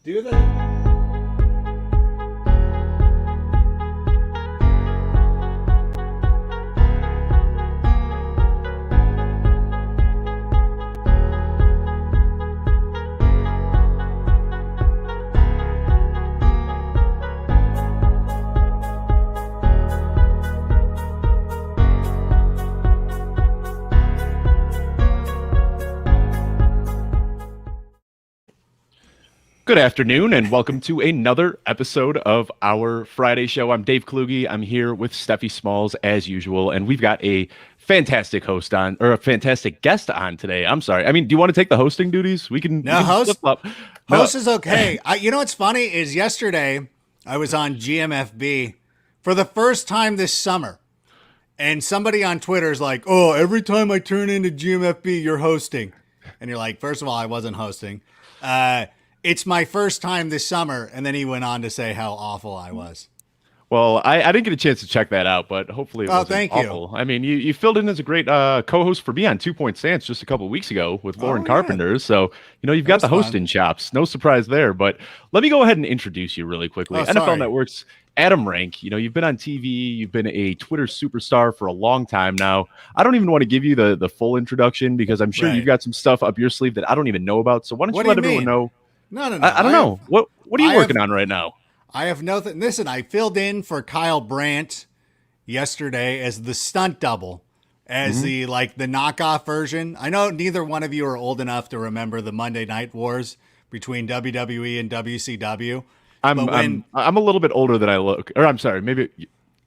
Do that. Good afternoon, and welcome to another episode of our Friday show. I'm Dave Kluge. I'm here with Steffi Smalls as usual, and we've got a fantastic host on, or a fantastic guest on today. I'm sorry. I mean, do you want to take the hosting duties? We can Host. flip up. Host is okay. You know what's funny is yesterday I was on GMFB for the first time this summer, and somebody on Twitter is like, "Oh, every time I turn into GMFB, you're hosting," and you're like, first of all, I wasn't hosting. It's my first time this summer. And then he went on to say how awful I was. Well, I didn't get a chance to check that out, but hopefully it wasn't thank awful. you. I mean, you filled in as a great co-host for me on 2 Point Stance just a couple of weeks ago with Lauren Carpenter. So, you've got the hosting chops. No surprise there. But let me go ahead and introduce you really quickly. NFL Network's Adam Rank. You've been on TV. You've been a Twitter superstar for a long time now. I don't even want to give you the full introduction because I'm sure you've got some stuff up your sleeve that I don't even know about. So why don't you let everyone know? No. I don't know. What are you working on right now? I have nothing. Listen, I filled in for Kyle Brandt yesterday as the stunt double, as the knockoff version. I know neither one of you are old enough to remember the Monday Night Wars between WWE and WCW. I'm a little bit older than I look. Or I'm sorry, maybe.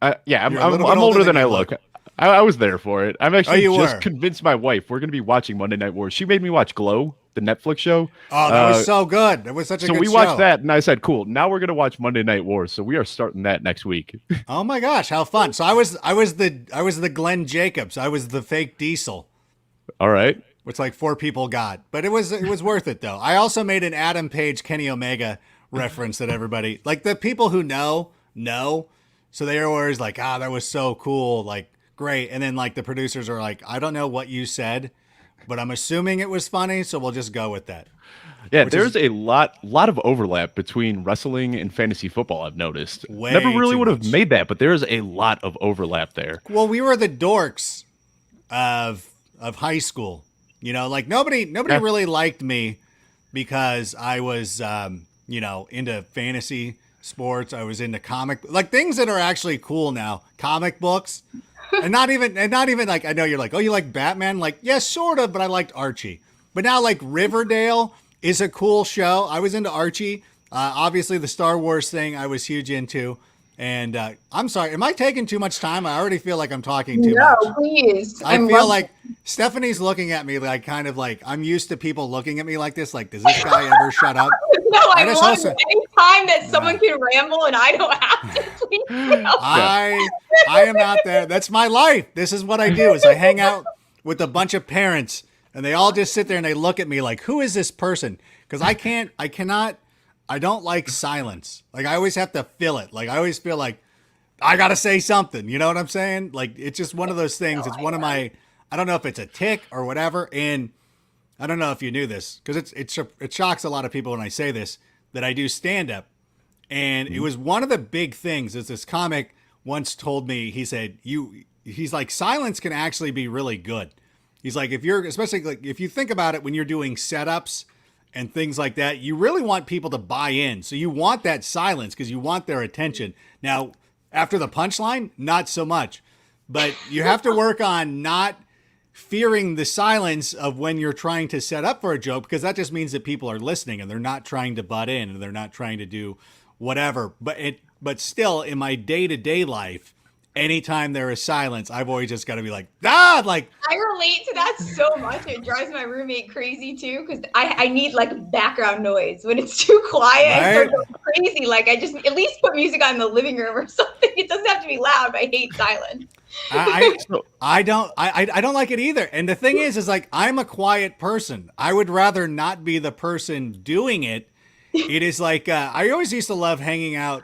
I'm older than I look. I was there for it. I'm actually just convinced my wife we're going to be watching Monday Night Wars. She made me watch Glow, the Netflix show. Oh, that was so good. It was such a good show. So we watched that, and I said, cool, now we're going to watch Monday Night Wars. So we are starting that next week. Oh my gosh, how fun. So I was the Glenn Jacobs. I was the fake Diesel. All right. Which like 4 people got. But it was worth it though. I also made an Adam Page, Kenny Omega reference that everybody, like the people who know. So they are always like, that was so cool, like great. And then like the producers are like, I don't know what you said, but I'm assuming it was funny, so we'll just go with that. Yeah, there's a lot of overlap between wrestling and fantasy football, I've noticed. Never really would have made that, but there's a lot of overlap there. Well, we were the dorks of high school. Like nobody really liked me because I was into fantasy sports. I was into like things that are actually cool now. Comic books. And not even like, I know you're like, oh, you like Batman? Like, yeah, sort of, but I liked Archie. But now like Riverdale is a cool show. I was into Archie. Obviously the Star Wars thing I was huge into. And I'm sorry, am I taking too much time? I already feel like I'm talking too much. No, please. I feel like Stephanie's looking at me like kind of like I'm used to people looking at me like this. Like, does this guy ever shut up? No, I love any time that someone can ramble and I don't have to. Please. I am out there. That's my life. This is what I do. Is I hang out with a bunch of parents and they all just sit there and they look at me like, who is this person? Because I don't like silence. Like I always have to fill it. Like I always feel like I got to say something. You know what I'm saying? Like it's just one of those things. It's one of my, I don't know if it's a tick or whatever. And I don't know if you knew this because it shocks a lot of people when I say this, that I do stand up. And it was one of the big things is this comic once told me, he said, he's like, silence can actually be really good. He's like, especially like if you think about it, when you're doing setups and things like that, you really want people to buy in. So you want that silence because you want their attention. Now, after the punchline, not so much. But you have to work on not fearing the silence of when you're trying to set up for a joke, because that just means that people are listening and they're not trying to butt in and they're not trying to do whatever. But still, in my day-to-day life, anytime there is silence, I've always just got to be like, like. I relate to that so much. It drives my roommate crazy too, because I need like background noise. When it's too quiet, I start going crazy. Like I just at least put music on in the living room or something. It doesn't have to be loud, but I hate silence. I don't like it either. And the thing is like, I'm a quiet person. I would rather not be the person doing it. It is like, I always used to love hanging out.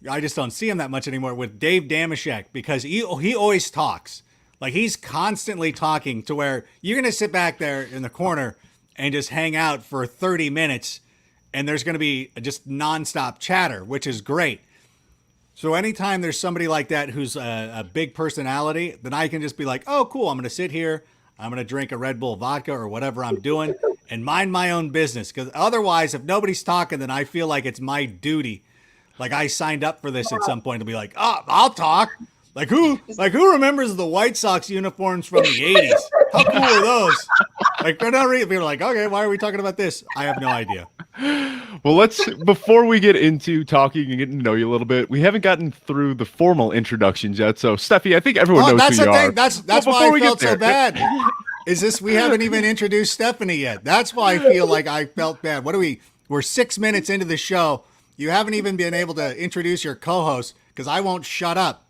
I just don't see him that much anymore with Dave Damashek because he always talks. Like he's constantly talking to where you're going to sit back there in the corner and just hang out for 30 minutes and there's going to be just nonstop chatter, which is great. So anytime there's somebody like that who's a big personality, then I can just be like, oh, cool, I'm going to sit here. I'm going to drink a Red Bull vodka or whatever I'm doing and mind my own business. Because otherwise, if nobody's talking, then I feel like it's my duty. Like I signed up for this at some point to be like, oh, I'll talk. Like who remembers the White Sox uniforms from the 80s? How cool are those? Like they're not people are like, okay, why are we talking about this? I have no idea. Well, before we get into talking and getting to know you a little bit, we haven't gotten through the formal introductions yet. So, Steffi, I think everyone knows who you are. That's why I felt so bad. Is this, we haven't even introduced Stephanie yet. That's why I feel like I felt bad. We're 6 minutes into the show. You haven't even been able to introduce your co-host because I won't shut up.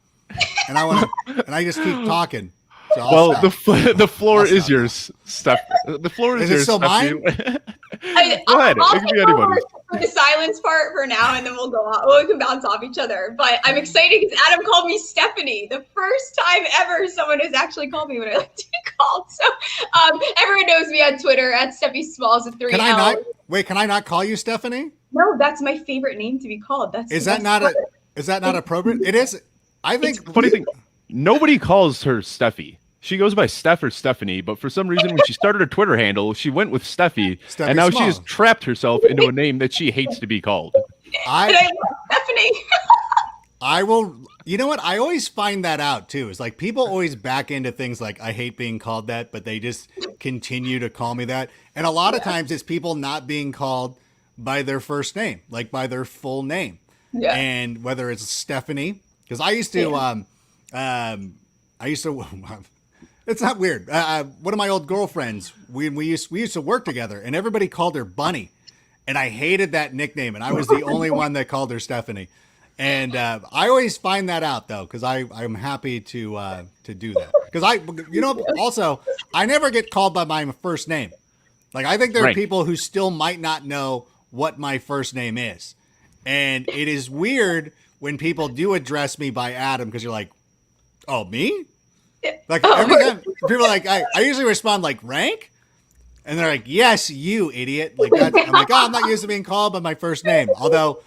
And I just keep talking. So the floor is yours, Steph. The floor is yours. Is it still mine? Go ahead. It can be anybody. The silence part for now, and then we'll go on. Well, we can bounce off each other. But I'm excited because Adam called me Stephanie. The first time ever someone has actually called me what I like to be called. So everyone knows me on Twitter at Steffi Smalls with 3 L's. Can I not call you Stephanie? No, that's my favorite name to be called. Is that not appropriate? It is. I think funny thing. Nobody calls her Steffi. She goes by Steph or Stephanie, but for some reason, when she started her Twitter handle, she went with Steffi, and now she has trapped herself into a name that she hates to be called. I love Stephanie. I will. You know what? I always find that out too. Is like people always back into things like I hate being called that, but they just continue to call me that. And a lot of times it's people not being called by their first name, like by their full name. Yeah. And whether it's Stephanie, because I used to, it's not weird. One of my old girlfriends, we used to work together, and everybody called her Bunny, and I hated that nickname, and I was the only one that called her Stephanie. And I always find that out though, because I'm happy to do that. Because also I never get called by my first name. Like I think there are people who still might not know what my first name is, and it is weird when people do address me by Adam because you're like, oh, me? Like every time people are like, I usually respond like rank, and they're like, yes, you idiot. Like that. I'm like, oh, I'm not used to being called by my first name. Although,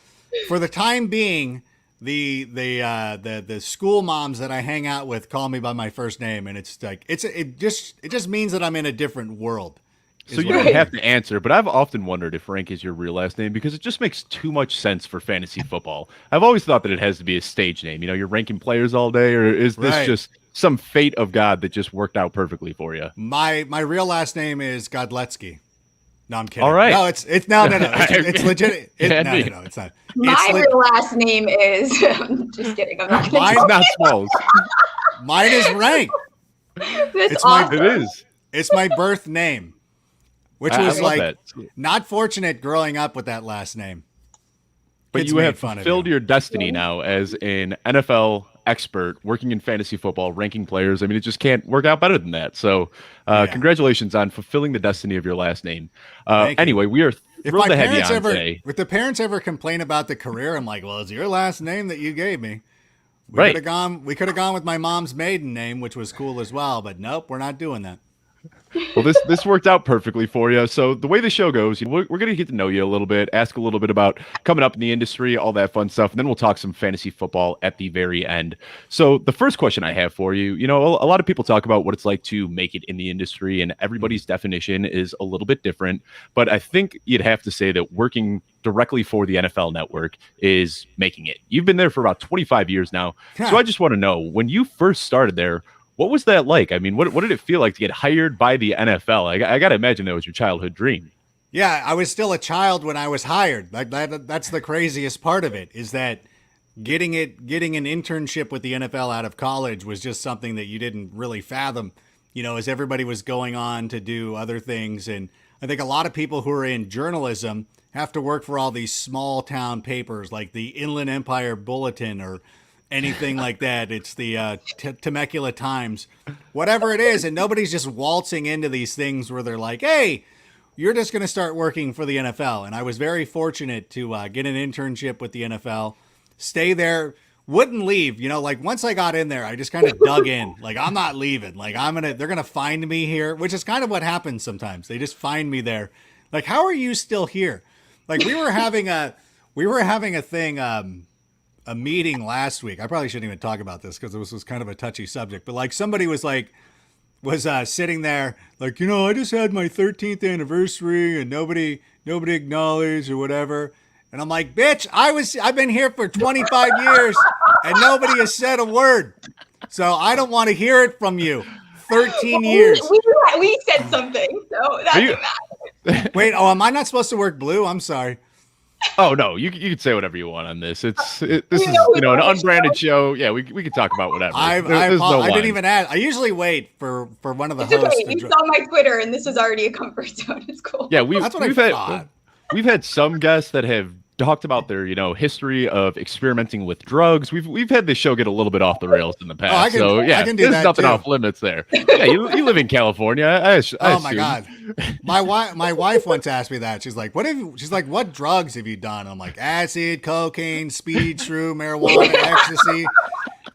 for the time being, the school moms that I hang out with call me by my first name, and it's like it just means that I'm in a different world. So you don't have to answer, but I've often wondered if Rank is your real last name because it just makes too much sense for fantasy football. I've always thought that it has to be a stage name. You know, you're ranking players all day, or is this just some fate of God that just worked out perfectly for you? My real last name is Godletsky. No, I'm kidding. All right. No, it's no. It's legit. No, it's not. My real last name is. Just kidding. I'm not. Mine's not Smalls. Mine is Rank. It's awesome. It is. It's my birth name. Which was like not fortunate growing up with that last name. But you have fulfilled your destiny now as an NFL expert working in fantasy football, ranking players. I mean, it just can't work out better than that. So congratulations on fulfilling the destiny of your last name. Anyway, we are thrilled to have you on today. If the parents ever complain about the career, I'm like, well, it's your last name that you gave me. We could have gone with my mom's maiden name, which was cool as well. But nope, we're not doing that. Well, this worked out perfectly for you. So the way the show goes, we're going to get to know you a little bit, ask a little bit about coming up in the industry, all that fun stuff, and then we'll talk some fantasy football at the very end. So the first question I have for you, a lot of people talk about what it's like to make it in the industry, and everybody's definition is a little bit different. But I think you'd have to say that working directly for the NFL Network is making it. You've been there for about 25 years now. So I just want to know, when you first started there, what was that like? I mean, what did it feel like to get hired by the NFL? I got to imagine that was your childhood dream. Yeah, I was still a child when I was hired. That's the craziest part of it, is that getting an internship with the NFL out of college was just something that you didn't really fathom, as everybody was going on to do other things. And I think a lot of people who are in journalism have to work for all these small town papers like the Inland Empire Bulletin or anything like that. It's the Temecula Times, whatever it is. And nobody's just waltzing into these things where they're like, hey, you're just going to start working for the NFL. And I was very fortunate to get an internship with the NFL, stay there, wouldn't leave. Like once I got in there, I just kind of dug in. Like, I'm not leaving. Like they're going to find me here, which is kind of what happens sometimes. They just find me there. Like, how are you still here? Like we were having a thing, a meeting last week. I probably shouldn't even talk about this because it was kind of a touchy subject. But like somebody was sitting there like, I just had my 13th anniversary and nobody acknowledged or whatever. And I'm like, bitch, I've been here for 25 years and nobody has said a word. So I don't want to hear it from you. 13 years. We said something, so that doesn't matter. Wait, am I not supposed to work blue? I'm sorry. Oh no, you can say whatever you want on this. This is an unbranded show. Yeah, we can talk about whatever. I didn't even add. I usually wait for one of the hosts. Okay. You saw my Twitter, and this was already a comfort zone. It's cool. Yeah, we've had some guests that have talked about their history of experimenting with drugs. We've had this show get a little bit off the rails in the past. I can do there's that nothing too. off limits there. Yeah, you live in California. I assume. My God, my wife once asked me that. She's like, what drugs have you done? I'm like, acid, cocaine, speed, shroom, marijuana, ecstasy.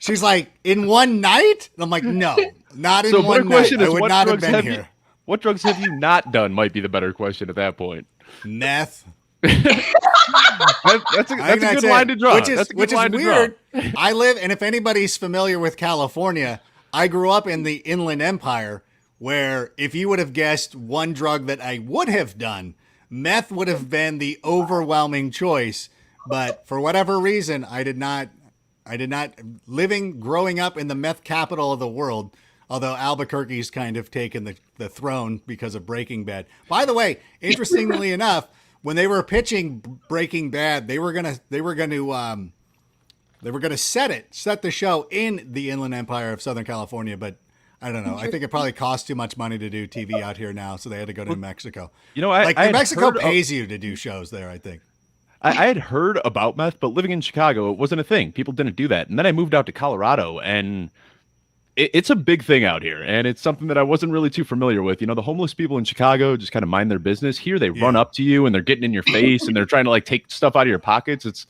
She's like, in one night? And I'm like, no, not in one night. I would not have been here. What drugs have you not done? Might be the better question at that point. Meth. That's a good line to draw. Which is weird. I live, and if anybody's familiar with California, I grew up in the Inland Empire, where if you would have guessed one drug that I would have done, meth would have been the overwhelming choice. But for whatever reason, I did not. Growing up in the meth capital of the world, although Albuquerque's kind of taken the throne because of Breaking Bad. By the way, interestingly enough, when they were pitching Breaking Bad, they were gonna set the show in the Inland Empire of Southern California, but I don't know. I think it probably costs too much money to do TV out here now, so they had to go to New Mexico. New Mexico pays you to do shows there, I think. I had heard about meth, but living in Chicago, it wasn't a thing. People didn't do that. And then I moved out to Colorado, and it's a big thing out here. And it's something that I wasn't really too familiar with. The homeless people in Chicago just kind of mind their business. Here, they run up to you, and they're getting in your face, and they're trying to take stuff out of your pockets. It's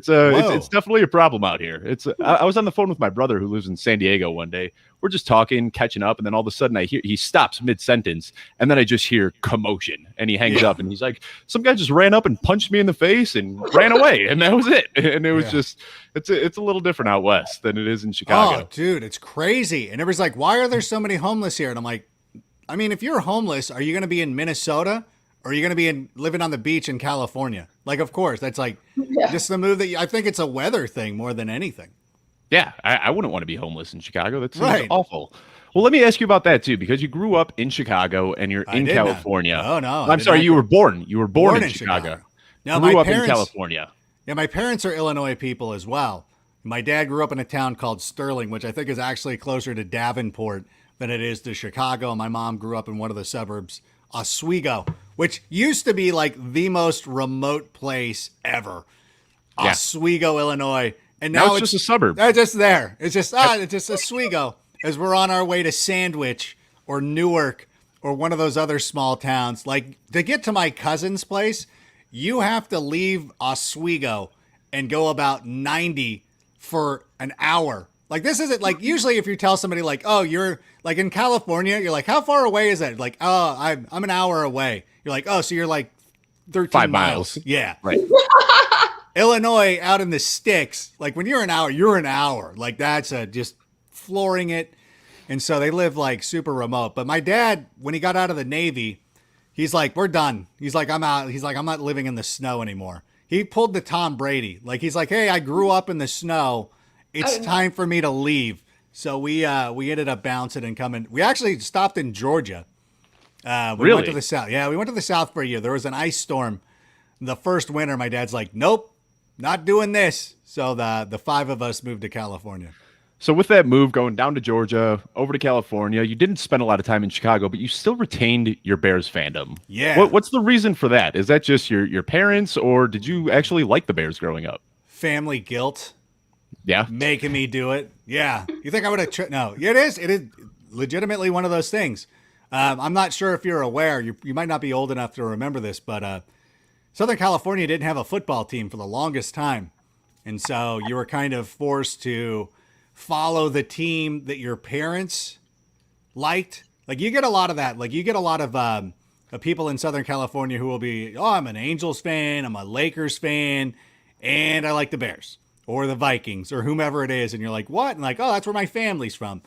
definitely a problem out here. I was on the phone with my brother who lives in San Diego one day. We're just talking, catching up, and then all of a sudden I hear he stops mid-sentence, and then I just hear commotion, and he hangs up, and he's like, some guy just ran up and punched me in the face and ran away, and that was it. And it was just it's a little different out west than it is in Chicago. Oh, dude, it's crazy. And everybody's like, why are there so many homeless here? And I'm like, I mean, if you're homeless, are you going to be in Minnesota? Or are you going to be living on the beach in California? Like, of course, that's just the move I think it's a weather thing more than anything. Yeah, I wouldn't want to be homeless in Chicago. That seems awful. Well, let me ask you about that too, because you grew up in Chicago and you're in California. Oh no, I'm sorry, you were born. You were born in Chicago. No, grew up in California. Yeah, my parents are Illinois people as well. My dad grew up in a town called Sterling, which I think is actually closer to Davenport than it is to Chicago. My mom grew up in one of the suburbs, Oswego, which used to be like the most remote place ever. Yeah. Oswego, Illinois. And now it's just a suburb. It's just there. It's just Oswego as we're on our way to Sandwich or Newark or one of those other small towns. Like, to get to my cousin's place, you have to leave Oswego and go about 90 for an hour. Like, this isn't like, usually if you tell somebody like, oh, you're like in California, you're like, how far away is that? Like, oh, I'm an hour away. You're like, oh, so you're like 13 5 miles. Yeah. Right. Illinois out in the sticks, like when you're an hour, you're an hour. Like, that's just flooring it. And so they live like super remote. But my dad, when he got out of the Navy, he's like, we're done. He's like, I'm out. He's like, I'm not living in the snow anymore. He pulled the Tom Brady. Like, he's like, hey, I grew up in the snow. It's time for me to leave. So we ended up bouncing and coming. We actually stopped in Georgia. We went to the South. Yeah, we went to the South for a year. There was an ice storm the first winter. My dad's like, nope, not doing this. So the 5 of us moved to California. So with that move, going down to Georgia, over to California, you didn't spend a lot of time in Chicago, but you still retained your Bears fandom. Yeah. What's the reason for that? Is that just your parents, or did you actually like the Bears growing up? Family guilt. Yeah. Making me do it. Yeah. You think I would have? No. It is legitimately one of those things. I'm not sure if you're aware. You might not be old enough to remember this, but Southern California didn't have a football team for the longest time. And so you were kind of forced to follow the team that your parents liked. Like, you get a lot of that. Like, you get a lot of of people in Southern California who will be, oh, I'm an Angels fan, I'm a Lakers fan, and I like the Bears or the Vikings or whomever it is. And you're like, what? And like, oh, that's where my family's from.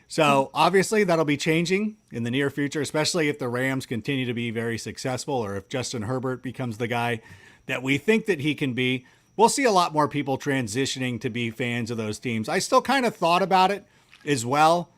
So obviously that'll be changing in the near future, especially if the Rams continue to be very successful or if Justin Herbert becomes the guy that we think that he can be. We'll see a lot more people transitioning to be fans of those teams. I still kind of thought about it as well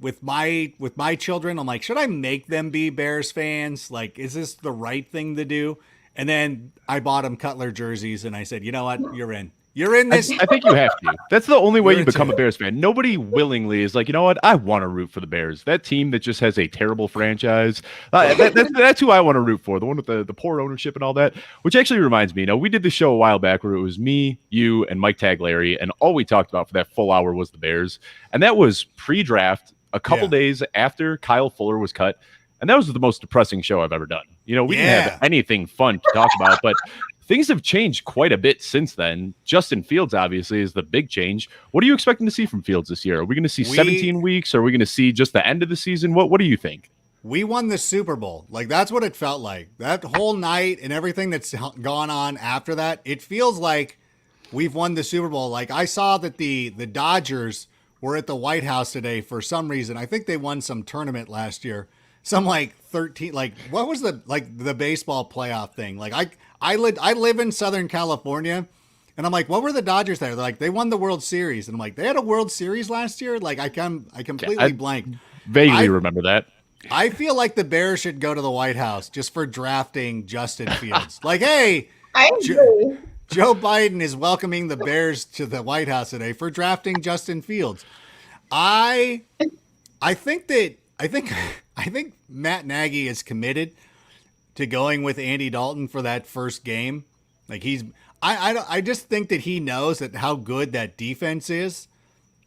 with my children. I'm like, should I make them be Bears fans? Like, is this the right thing to do? And then I bought them Cutler jerseys and I said, you know what? You're in. You're in this. I think you have to. That's the only way you become a Bears fan. Nobody willingly is like, you know what? I want to root for the Bears. That team that just has a terrible franchise. That's who I want to root for. The one with the poor ownership and all that. Which actually reminds me, we did this show a while back where it was me, you, and Mike Tagliari, and all we talked about for that full hour was the Bears. And that was pre-draft, a couple days after Kyle Fuller was cut. And that was the most depressing show I've ever done. We didn't have anything fun to talk about, but things have changed quite a bit since then. Justin Fields, obviously, is the big change. What are you expecting to see from Fields this year? Are we going to see 17 weeks? Or are we going to see just the end of the season? What do you think? We won the Super Bowl. Like, that's what it felt like. That whole night and everything that's gone on after that, it feels like we've won the Super Bowl. Like, I saw that the Dodgers were at the White House today for some reason. I think they won some tournament last year. Some like 13, like what was the baseball playoff thing? Like I live in Southern California and I'm like, what were the Dodgers there? They're like, they won the World Series. And I'm like, they had a World Series last year? Like I completely blanked. Vaguely remember that. I feel like the Bears should go to the White House just for drafting Justin Fields. Like, hey, Joe Biden is welcoming the Bears to the White House today for drafting Justin Fields. I think Matt Nagy is committed to going with Andy Dalton for that first game. Like I just think that he knows that how good that defense is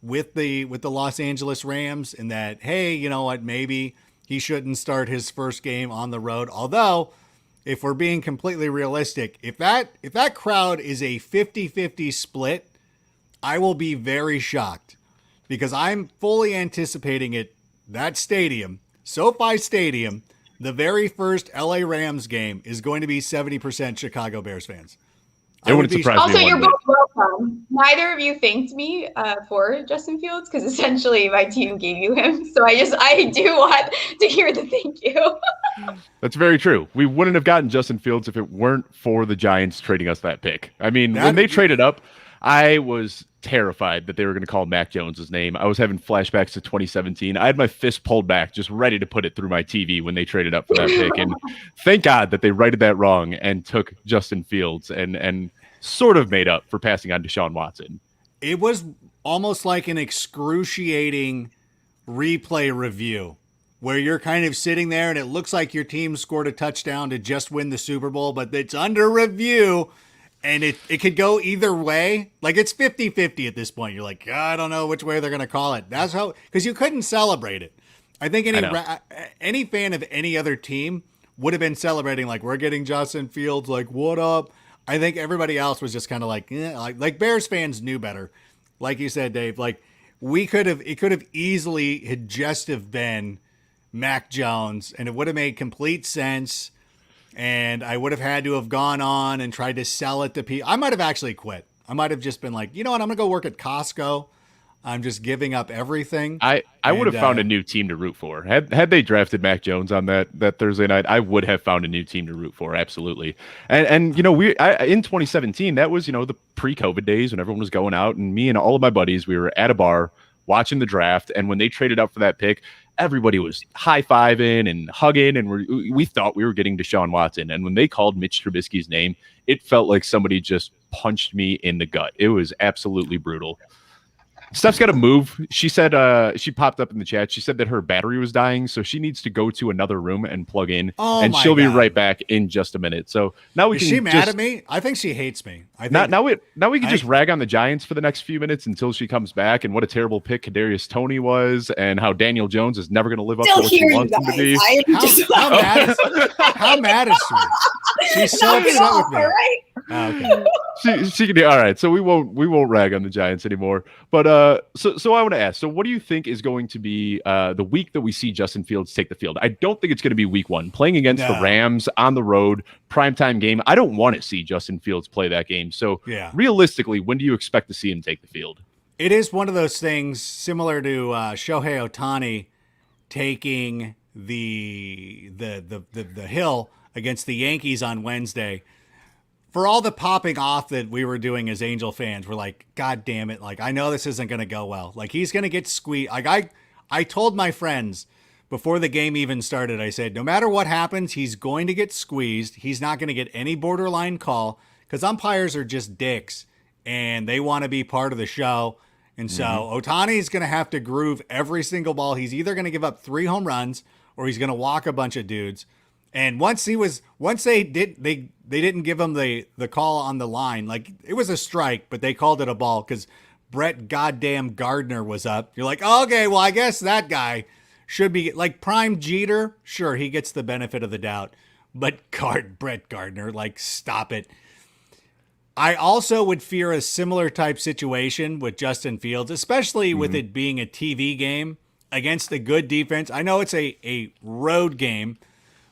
with the Los Angeles Rams, and that, hey, you know what, maybe he shouldn't start his first game on the road. Although, if we're being completely realistic, if that crowd is a 50-50 split, I will be very shocked, because I'm fully anticipating that stadium, SoFi Stadium, the very first LA Rams game is going to be 70% Chicago Bears fans. It wouldn't surprise me. Also, you're both welcome. Neither of you thanked me for Justin Fields, because essentially my team gave you him. So I do want to hear the thank you. That's very true. We wouldn't have gotten Justin Fields if it weren't for the Giants trading us that pick. I mean, when they traded up, I was terrified that they were going to call Mac Jones his name. I was having flashbacks to 2017. I had my fist pulled back, just ready to put it through my TV when they traded up for that pick. And thank God that they righted that wrong and took Justin Fields and sort of made up for passing on Deshaun Watson. It was almost like an excruciating replay review where you're kind of sitting there and it looks like your team scored a touchdown to just win the Super Bowl, but it's under review. And it could go either way. Like, it's 50-50 at this point. You're like, I don't know which way they're going to call it. That's how, because you couldn't celebrate it. I think any fan of any other team would have been celebrating, like, we're getting Justin Fields, like, what up? I think everybody else was just kind of like, like Bears fans knew better. Like you said, Dave, like, it could have easily had just have been Mac Jones, and it would have made complete sense. And I would have had to have gone on and tried to sell it to people. I might have actually quit. I might have just been like, you know what? I'm going to go work at Costco. I'm just giving up everything. I would have found a new team to root for. Had they drafted Mac Jones on that Thursday night, I would have found a new team to root for. Absolutely. And in 2017, that was, the pre-COVID days when everyone was going out, and me and all of my buddies, we were at a bar watching the draft. And when they traded up for that pick, everybody was high-fiving and hugging, and we thought we were getting Deshaun Watson. And when they called Mitch Trubisky's name, it felt like somebody just punched me in the gut. It was absolutely brutal. Steph's got to move. She said she popped up in the chat. She said that her battery was dying, so she needs to go to another room and plug in. And she'll be right back in just a minute. So now we can. Is she mad at me? I think she hates me. Now we can just rag on the Giants for the next few minutes until she comes back, and what a terrible pick Kadarius Toney was, and how Daniel Jones is never going to live up to what she wants him to be. How mad is she? She's so upset with me. Right? Oh, okay. She can. All right, so we won't rag on the Giants anymore. But so I want to ask. So what do you think is going to be the week that we see Justin Fields take the field? I don't think it's going to be week 1, playing against the Rams on the road, primetime game. I don't want to see Justin Fields play that game. So realistically, when do you expect to see him take the field? It is one of those things similar to Shohei Ohtani taking the hill against the Yankees on Wednesday. For all the popping off that we were doing as Angel fans, we're like, God damn it. Like, I know this isn't going to go well. Like, he's going to get squeezed. Like, I told my friends before the game even started, I said, no matter what happens, he's going to get squeezed. He's not going to get any borderline call because umpires are just dicks and they want to be part of the show. And so Ohtani's going to have to groove every single ball. He's either going to give up 3 home runs or he's going to walk a bunch of dudes. And once they didn't give him the call on the line. Like, it was a strike, but they called it a ball because Brett goddamn Gardner was up. You're like, oh, okay, well, I guess that guy should be like prime Jeter. Sure, he gets the benefit of the doubt, but Brett Gardner, like, stop it. I also would fear a similar type situation with Justin Fields, especially with it being a TV game against a good defense. I know it's a road game,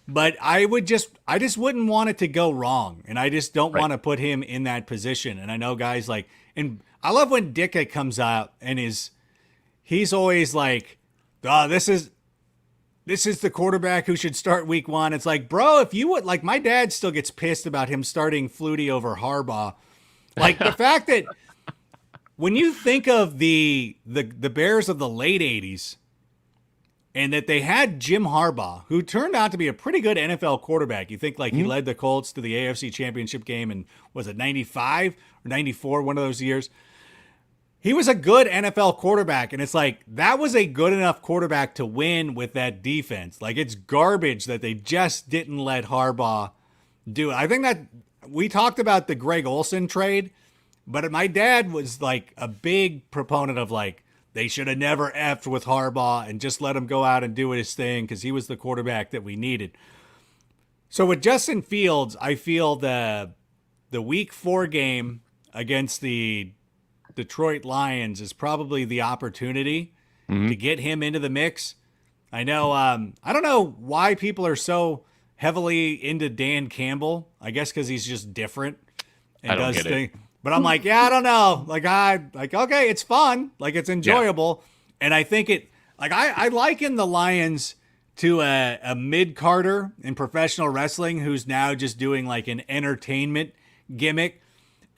but I just wouldn't want it to go wrong. And I just don't want to put him in that position. And I know guys like, and I love when Ditka comes out and he's always like, oh, this is the quarterback who should start week 1. It's like, bro, if you would, like, my dad still gets pissed about him starting Flutie over Harbaugh. Like, the fact that when you think of the Bears of the late 80s, and that they had Jim Harbaugh, who turned out to be a pretty good NFL quarterback. You think, like, he led the Colts to the AFC Championship game in, was it 95 or 94, one of those years? He was a good NFL quarterback, and it's like, that was a good enough quarterback to win with that defense. Like, it's garbage that they just didn't let Harbaugh do it. I think that we talked about the Greg Olsen trade, but my dad was, like, a big proponent of, like, they should have never effed with Harbaugh and just let him go out and do his thing because he was the quarterback that we needed. So with Justin Fields, I feel the week 4 game against the Detroit Lions is probably the opportunity to get him into the mix. I know, I don't know why people are so heavily into Dan Campbell. I guess because he's just different and does things. But I'm like, yeah, I don't know. Like, okay, it's fun. Like, it's enjoyable. Yeah. And I think I liken the Lions to a mid-carder in professional wrestling who's now just doing like an entertainment gimmick.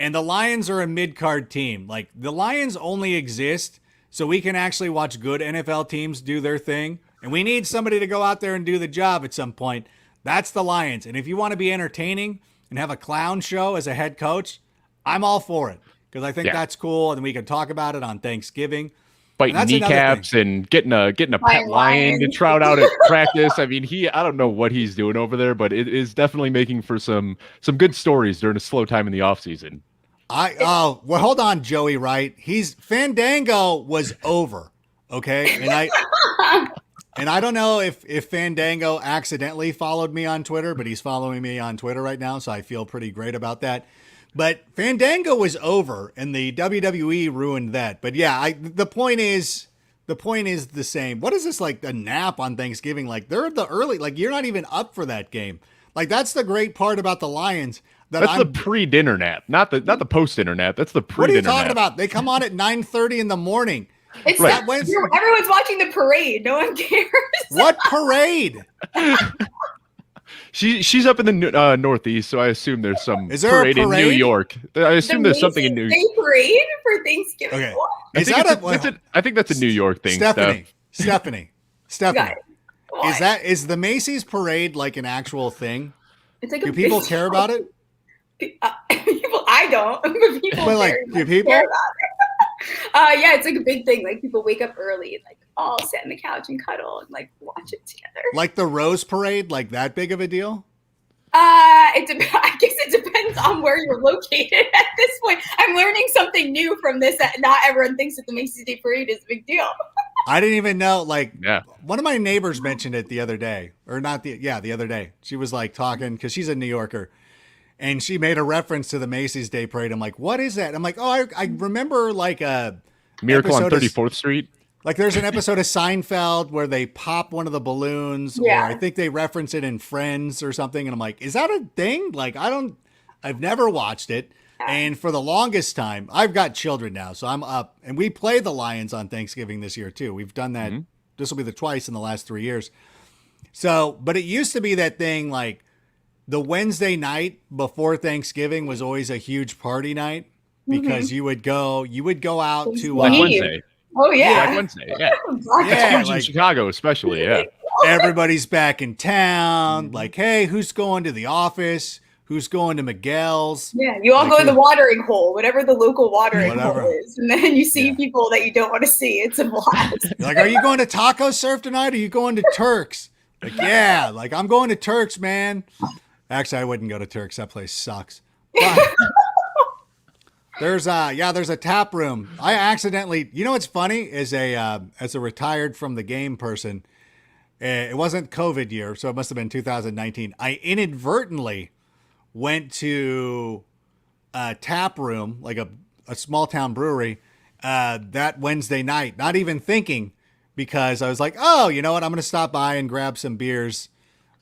And the Lions are a mid-card team. Like, the Lions only exist so we can actually watch good NFL teams do their thing. And we need somebody to go out there and do the job at some point. That's the Lions. And if you want to be entertaining and have a clown show as a head coach, I'm all for it because I think that's cool, and we can talk about it on Thanksgiving. Fighting kneecaps and getting a pet lion to trot out at practice. I mean, I don't know what he's doing over there, but it is definitely making for some good stories during a slow time in the offseason. Well, hold on, Joey Wright. Fandango was over, okay? And I don't know if Fandango accidentally followed me on Twitter, but he's following me on Twitter right now, so I feel pretty great about that. But Fandango was over, and the WWE ruined that. But yeah, the point is the same. What is this, like a nap on Thanksgiving? Like, they're the early, like, you're not even up for that game. Like, that's the great part about the Lions. That's the pre-dinner nap, not the post-dinner nap. That's the pre-dinner nap. What are you talking about? They come on at 9:30 in the morning. It's right. Everyone's watching the parade. No one cares. What parade? She's up in the Northeast, so I assume there's some parade in New York. I assume there's something in New York. Parade for Thanksgiving. Okay. I think that's a New York thing. Stephanie. Is the Macy's parade like an actual thing? It's like do people care about it? People, I don't. But people but like, do people care about it? Yeah, it's like a big thing. Like, people wake up early and like all sit on the couch and cuddle and like watch it together. Like the Rose Parade, like that big of a deal? I guess it depends on where you're located at this point. I'm learning something new from this, that not everyone thinks that the Macy's Day Parade is a big deal. I didn't even know, one of my neighbors mentioned it the other day. Or not the other day. She was like talking, because she's a New Yorker. and she made a reference to the Macy's Day Parade. I'm like, what is that? I'm like, oh, I remember like a Miracle on episode of- 34th Street. Like there's an episode of Seinfeld where they pop one of the balloons, or I think they reference it in Friends or something. And I'm like, is that a thing? Like, I've never watched it. And for the longest time, I've got children now, so I'm up. And we play the Lions on Thanksgiving this year too. We've done that. This will be the twice in the last 3 years. So, but it used to be that thing like the Wednesday night before Thanksgiving was always a huge party night because you would go out to Black Wednesday. Oh yeah, Black Wednesday. Yeah, yeah, huge in Chicago, especially. Yeah, everybody's back in town. Like, hey, who's going to the office? Who's going to Miguel's? Yeah, you all go to the watering hole, whatever the local watering hole is, and then you see people that you don't want to see. It's a blast. Like, are you going to Taco Surf tonight? Or are you going to Turks? Like, yeah, like I'm going to Turks, man. Actually, I wouldn't go to Turks. That place sucks. But there's a tap room. I accidentally, you know what's funny is as a retired from the game person, it wasn't COVID year, so it must have been 2019. I inadvertently went to a tap room, like a small town brewery, that Wednesday night, not even thinking, because I was like, oh, you know what? I'm going to stop by and grab some beers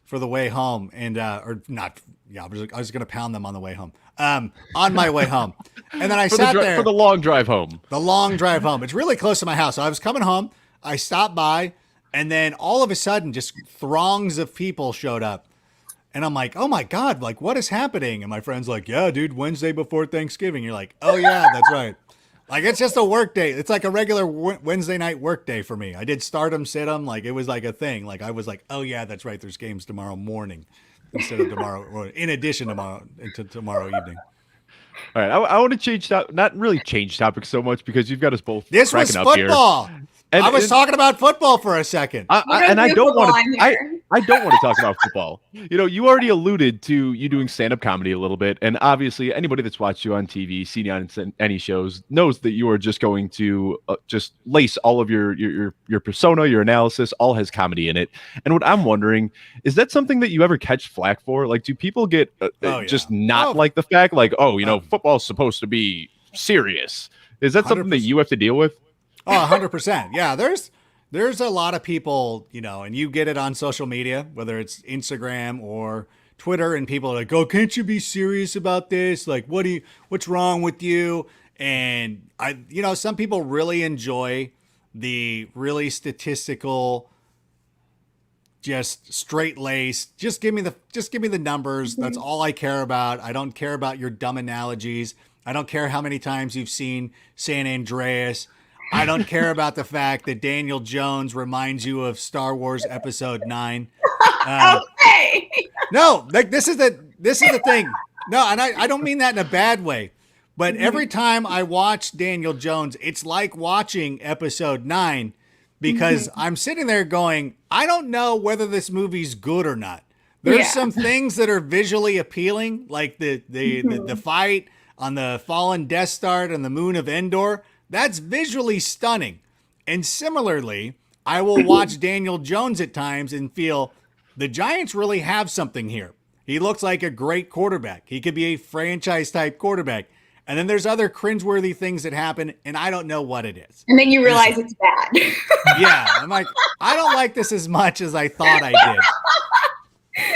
for the way home. And, or not, yeah, I was going to pound them on the way home, on my way home. And then I sat there for the long drive home. The long drive home. It's really close to my house. So I was coming home. I stopped by, and then all of a sudden, just throngs of people showed up. And I'm like, oh my God, like, what is happening? And my friend's like, yeah, dude, Wednesday before Thanksgiving. You're like, oh yeah, that's right. Like, it's just a work day. It's like a regular Wednesday night work day for me. I did stardom, sit-em. Like, it was like a thing. Like, I was like, oh yeah, that's right. There's games tomorrow morning instead of tomorrow, or in addition to tomorrow evening. All right, I want to change not really change topics so much because you've got us both. This was football. I was talking about football for a second. I don't want to talk about football. You know, you already alluded to you doing stand-up comedy a little bit, and obviously anybody that's watched you on TV, seen you on any shows, knows that you are just going to just lace all of your persona, your analysis, all has comedy in it. And what I'm wondering, is that something that you ever catch flack for? Like, do people get just not like the fact, like, oh, you know, football's supposed to be serious? Is that something 100%. That you have to deal with? Oh, 100%. Yeah, there's a lot of people, you know, and you get it on social media, whether it's Instagram or Twitter, and people are like, oh, can't you be serious about this? Like, what's wrong with you? And some people really enjoy the really statistical, just straight laced, just give me the numbers. That's all I care about. I don't care about your dumb analogies. I don't care how many times you've seen San Andreas. I don't care about the fact that Daniel Jones reminds you of Star Wars Episode 9. Okay. No, like this is the thing. No, and I don't mean that in a bad way. But every time I watch Daniel Jones, it's like watching Episode 9 because I'm sitting there going, I don't know whether this movie's good or not. There's some things that are visually appealing, like the fight on the fallen Death Star and the moon of Endor. That's visually stunning. And similarly, I will watch Daniel Jones at times and feel the Giants really have something here. He looks like a great quarterback. He could be a franchise type quarterback. And then there's other cringeworthy things that happen, and I don't know what it is. And then you realize it's bad. Yeah. I'm like, I don't like this as much as I thought I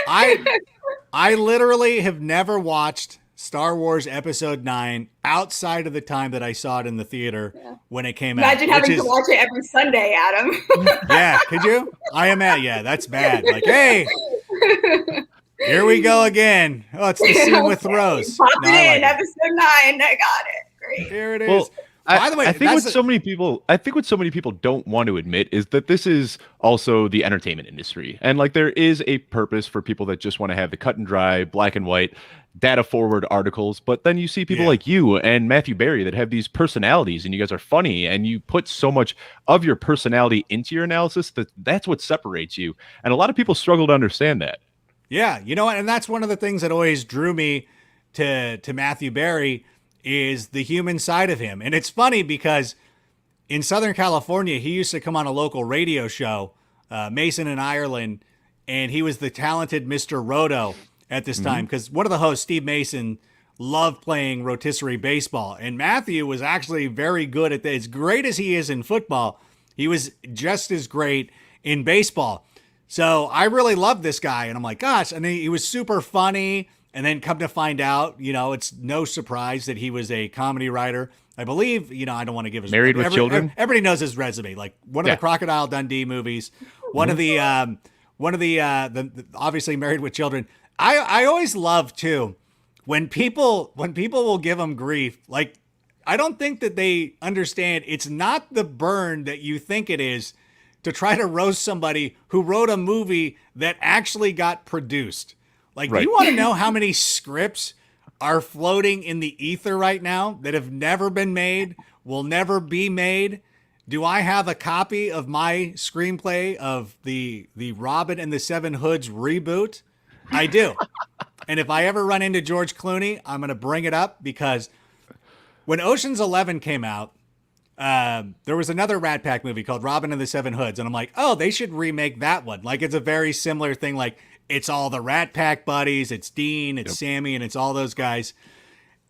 did. I literally have never watched Star Wars Episode 9 outside of the time that I saw it in the theater when it came out. Imagine having to watch it every Sunday, Adam. Yeah, could you? Yeah, that's bad. Like, hey, here we go again. Oh, it's the scene with Rose. Pop it in, Episode 9. I got it. Great. Here it is. Well, by the way, I think what so many people don't want to admit is that this is also the entertainment industry. And like there is a purpose for people that just want to have the cut and dry, black and white, data forward articles. But then you see people like you and Matthew Berry that have these personalities, and you guys are funny, and you put so much of your personality into your analysis that's what separates you. And a lot of people struggle to understand that. Yeah, you know what? And that's one of the things that always drew me to Matthew Berry is the human side of him. And it's funny because in Southern California, he used to come on a local radio show, Mason in Ireland, and he was the talented Mr. Roto. at this time because one of the hosts, Steve Mason, loved playing rotisserie baseball. And Matthew was actually very good at that. As great as he is in football, he was just as great in baseball. So I really loved this guy. And I'm like, gosh, and he was super funny. And then come to find out, it's no surprise that he was a comedy writer. I believe, I don't want to give his Married with Children. Everybody knows his resume. Like one of the Crocodile Dundee movies, one of the obviously Married with Children. I always love too when people will give him grief. Like I don't think that they understand it's not the burn that you think it is to try to roast somebody who wrote a movie that actually got produced. Like, do you want to know how many scripts are floating in the ether right now that have never been made, will never be made? Do I have a copy of my screenplay of the Robin and the Seven Hoods reboot? I do. And if I ever run into George Clooney, I'm going to bring it up because when Ocean's 11 came out, there was another Rat Pack movie called Robin and the Seven Hoods. And I'm like, oh, they should remake that one. Like, it's a very similar thing. Like, it's all the Rat Pack buddies. It's Dean, it's Sammy, and it's all those guys.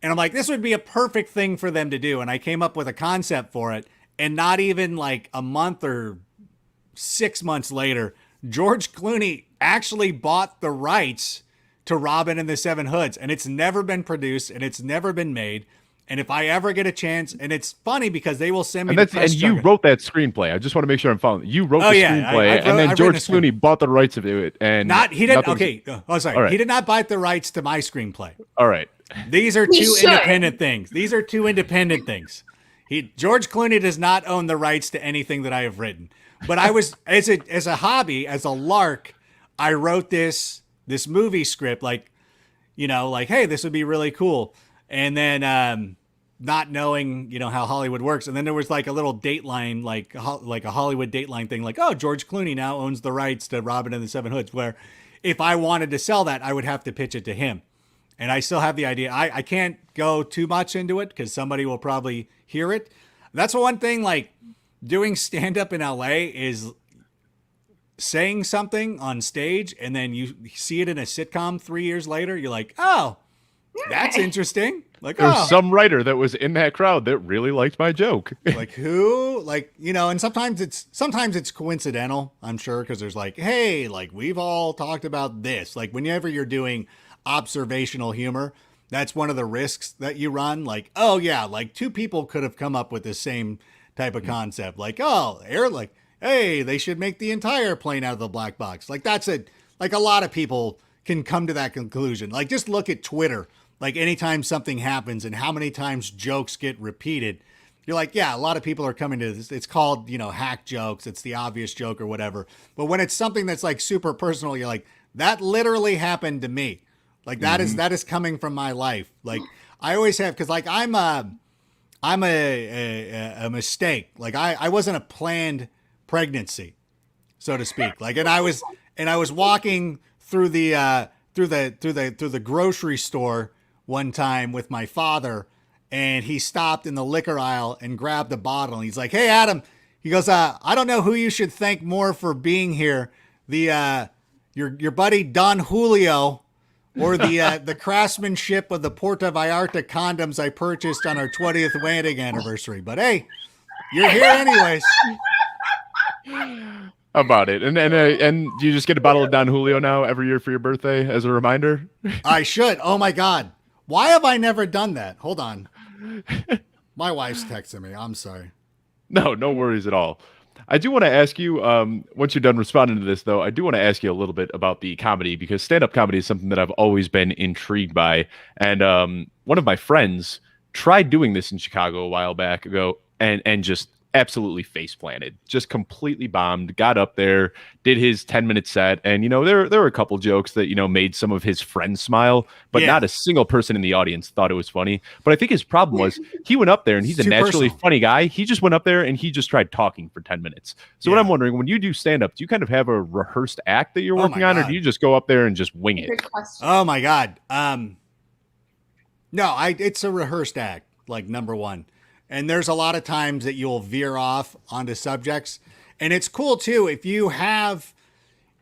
And I'm like, this would be a perfect thing for them to do. And I came up with a concept for it. And not even like a month or 6 months later, George Clooney actually bought the rights to Robin and the Seven Hoods. And it's never been produced and it's never been made. And if I ever get a chance, and it's funny because they will send me and you wrote that screenplay. I just want to make sure I'm following. You wrote the screenplay, and then George Clooney bought the rights of it. And he didn't. Okay. Oh, sorry. Right. He did not buy the rights to my screenplay. All right. These are two independent things. George Clooney does not own the rights to anything that I have written. But I was as a hobby, as a lark, I wrote this movie script like, hey, this would be really cool. And then not knowing, how Hollywood works. And then there was like a little Dateline, like a Hollywood Dateline thing, like, oh, George Clooney now owns the rights to Robin and the Seven Hoods, where if I wanted to sell that, I would have to pitch it to him. And I still have the idea. I can't go too much into it because somebody will probably hear it. That's one thing, like doing stand-up in LA is saying something on stage and then you see it in a sitcom 3 years later. You're like, oh, that's interesting. Like, there's some writer that was in that crowd that really liked my joke. Like who? Like, and sometimes it's coincidental, I'm sure, because there's like, hey, like we've all talked about this. Like whenever you're doing observational humor, that's one of the risks that you run. Like, oh yeah, like two people could have come up with the same type of concept. Like, oh, like, hey, they should make the entire plane out of the black box. Like that's it. Like a lot of people can come to that conclusion. Like just look at Twitter. Like anytime something happens and how many times jokes get repeated, you're like, yeah, a lot of people are coming to this. It's called, hack jokes. It's the obvious joke or whatever. But when it's something that's like super personal, you're like, that literally happened to me. Like that is coming from my life. Like I always have, cause like I'm a mistake. Like I wasn't a planned pregnancy, so to speak. Like, and I was walking through the grocery store one time with my father, and he stopped in the liquor aisle and grabbed a bottle. And he's like, "Hey, Adam," he goes, "I don't know who you should thank more for being here, your buddy Don Julio, or the craftsmanship of the Puerto Vallarta condoms I purchased on our 20th wedding anniversary. But hey, you're here anyways." About it. And do you just get a bottle of Don Julio now every year for your birthday as a reminder? I should. Oh my God. Why have I never done that? Hold on. My wife's texting me. I'm sorry. No worries at all. I do want to ask you, once you're done responding to this, though, I do want to ask you a little bit about the comedy, because stand-up comedy is something that I've always been intrigued by. And one of my friends tried doing this in Chicago a while back ago and just absolutely face planted, just completely bombed, got up there, did his 10-minute set. And, there were a couple jokes that, made some of his friends smile, but not a single person in the audience thought it was funny. But I think his problem was he went up there and he's a naturally funny guy. He just went up there and he just tried talking for 10 minutes. So what I'm wondering, when you do stand up, do you kind of have a rehearsed act that you're working on, or do you just go up there and just wing it? Oh my God. No, it's a rehearsed act, like number one. And there's a lot of times that you'll veer off onto subjects. And it's cool too if you have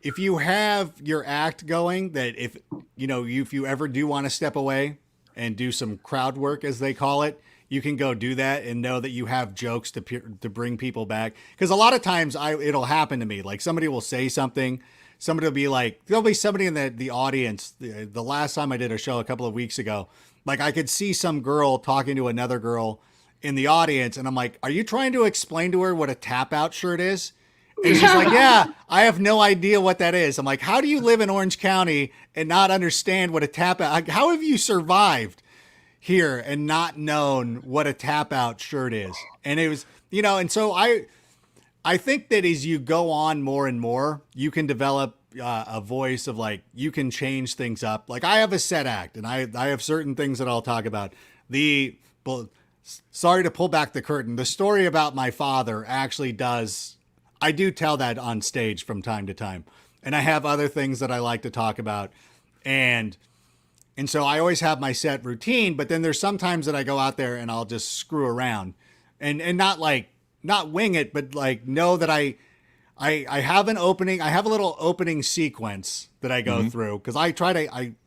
if you have your act going, that if you ever do want to step away and do some crowd work, as they call it, you can go do that and know that you have jokes to bring people back. Because a lot of times it'll happen to me. Like somebody will say something, somebody will be like, there'll be somebody in the audience. The last time I did a show a couple of weeks ago, like I could see some girl talking to another girl in the audience, and I'm like, are you trying to explain to her what a tap out shirt is? And she's like, yeah, I have no idea what that is. I'm like, how do you live in Orange County and not understand what a tap out? How have you survived here and not known what a tap out shirt is? And it was, and so I think that as you go on more and more, you can develop a voice of like, you can change things up. Like I have a set act and I have certain things that I'll talk about. Sorry to pull back the curtain. The story about my father actually I do tell that on stage from time to time. And I have other things that I like to talk about. And so I always have my set routine, but then there's sometimes that I go out there and I'll just screw around and not wing it, but like know that I have an opening. I have a little opening sequence that I go through because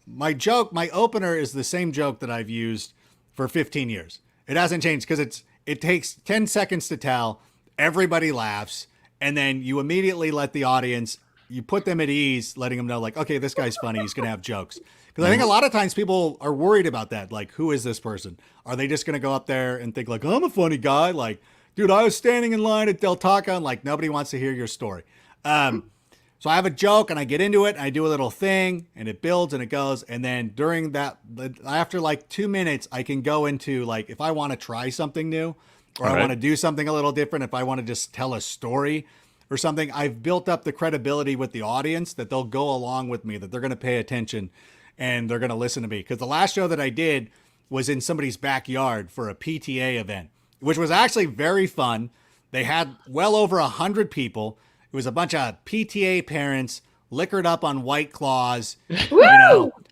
my opener is the same joke that I've used for 15 years. It hasn't changed because it takes 10 seconds to tell. Everybody laughs. And then you immediately let the audience, you put them at ease, letting them know like, okay, this guy's funny. He's going to have jokes. Because I think a lot of times people are worried about that. Like, who is this person? Are they just going to go up there and think like, I'm a funny guy? Like, dude, I was standing in line at Del Taco and like, nobody wants to hear your story. So I have a joke and I get into it and I do a little thing and it builds and it goes. And then during that, after like 2 minutes, I can go into like, if I want to try something new, or I want to do something a little different, if I want to just tell a story or something, I've built up the credibility with the audience that they'll go along with me, that they're going to pay attention and they're going to listen to me. Because the last show that I did was in somebody's backyard for a PTA event, which was actually very fun. They had well over 100 people. It was a bunch of PTA parents liquored up on White Claws, who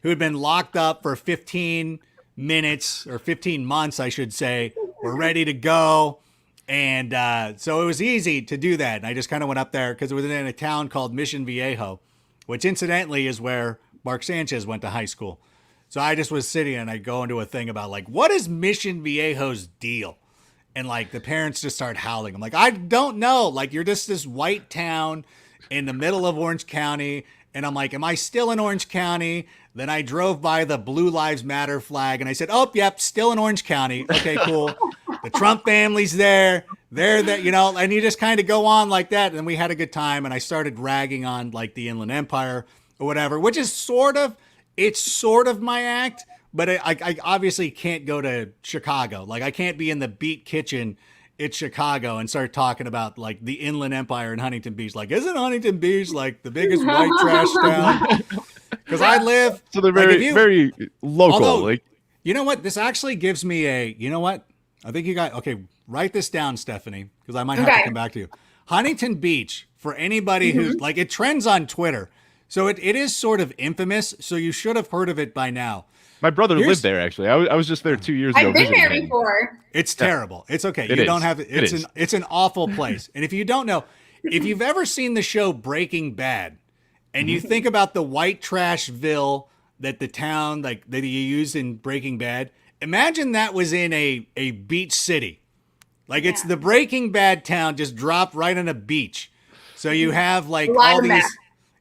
had been locked up for 15 minutes or 15 months, I should say. We're ready to go. And so it was easy to do that. And I just kind of went up there because it was in a town called Mission Viejo, which incidentally is where Mark Sanchez went to high school. So I just was sitting and I go into a thing about like, what is Mission Viejo's deal? And like the parents just start howling. I'm like, I don't know. Like you're just this white town in the middle of Orange County. And I'm like, am I still in Orange County? Then I drove by the Blue Lives Matter flag and I said, oh, yep, still in Orange County. Okay, cool. The Trump family's there. They're there, and you just kind of go on like that. And we had a good time. And I started ragging on like the Inland Empire or whatever, which is sort of my act. But I obviously can't go to Chicago. Like I can't be in the Beat Kitchen at Chicago and start talking about like the Inland Empire in Huntington Beach. Like, isn't Huntington Beach like the biggest white trash town? Because I live. So they're very, very local. Although, you know what? This actually gives me you know what? I think okay, write this down, Stephanie, because I might have to come back to you. Huntington Beach, for anybody who's like, it trends on Twitter. So it is sort of infamous. So you should have heard of it by now. My brother lived there, actually. I was just there 2 years ago. I've been there before. It's terrible. It's okay. You don't have it. It's an awful place. And if you don't know, if you've ever seen the show Breaking Bad and you think about the white trashville that the town like that you use in Breaking Bad, imagine that was in a beach city. Like it's the Breaking Bad town just dropped right on a beach. So you have like all these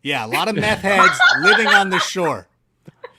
a lot of meth heads living on the shore.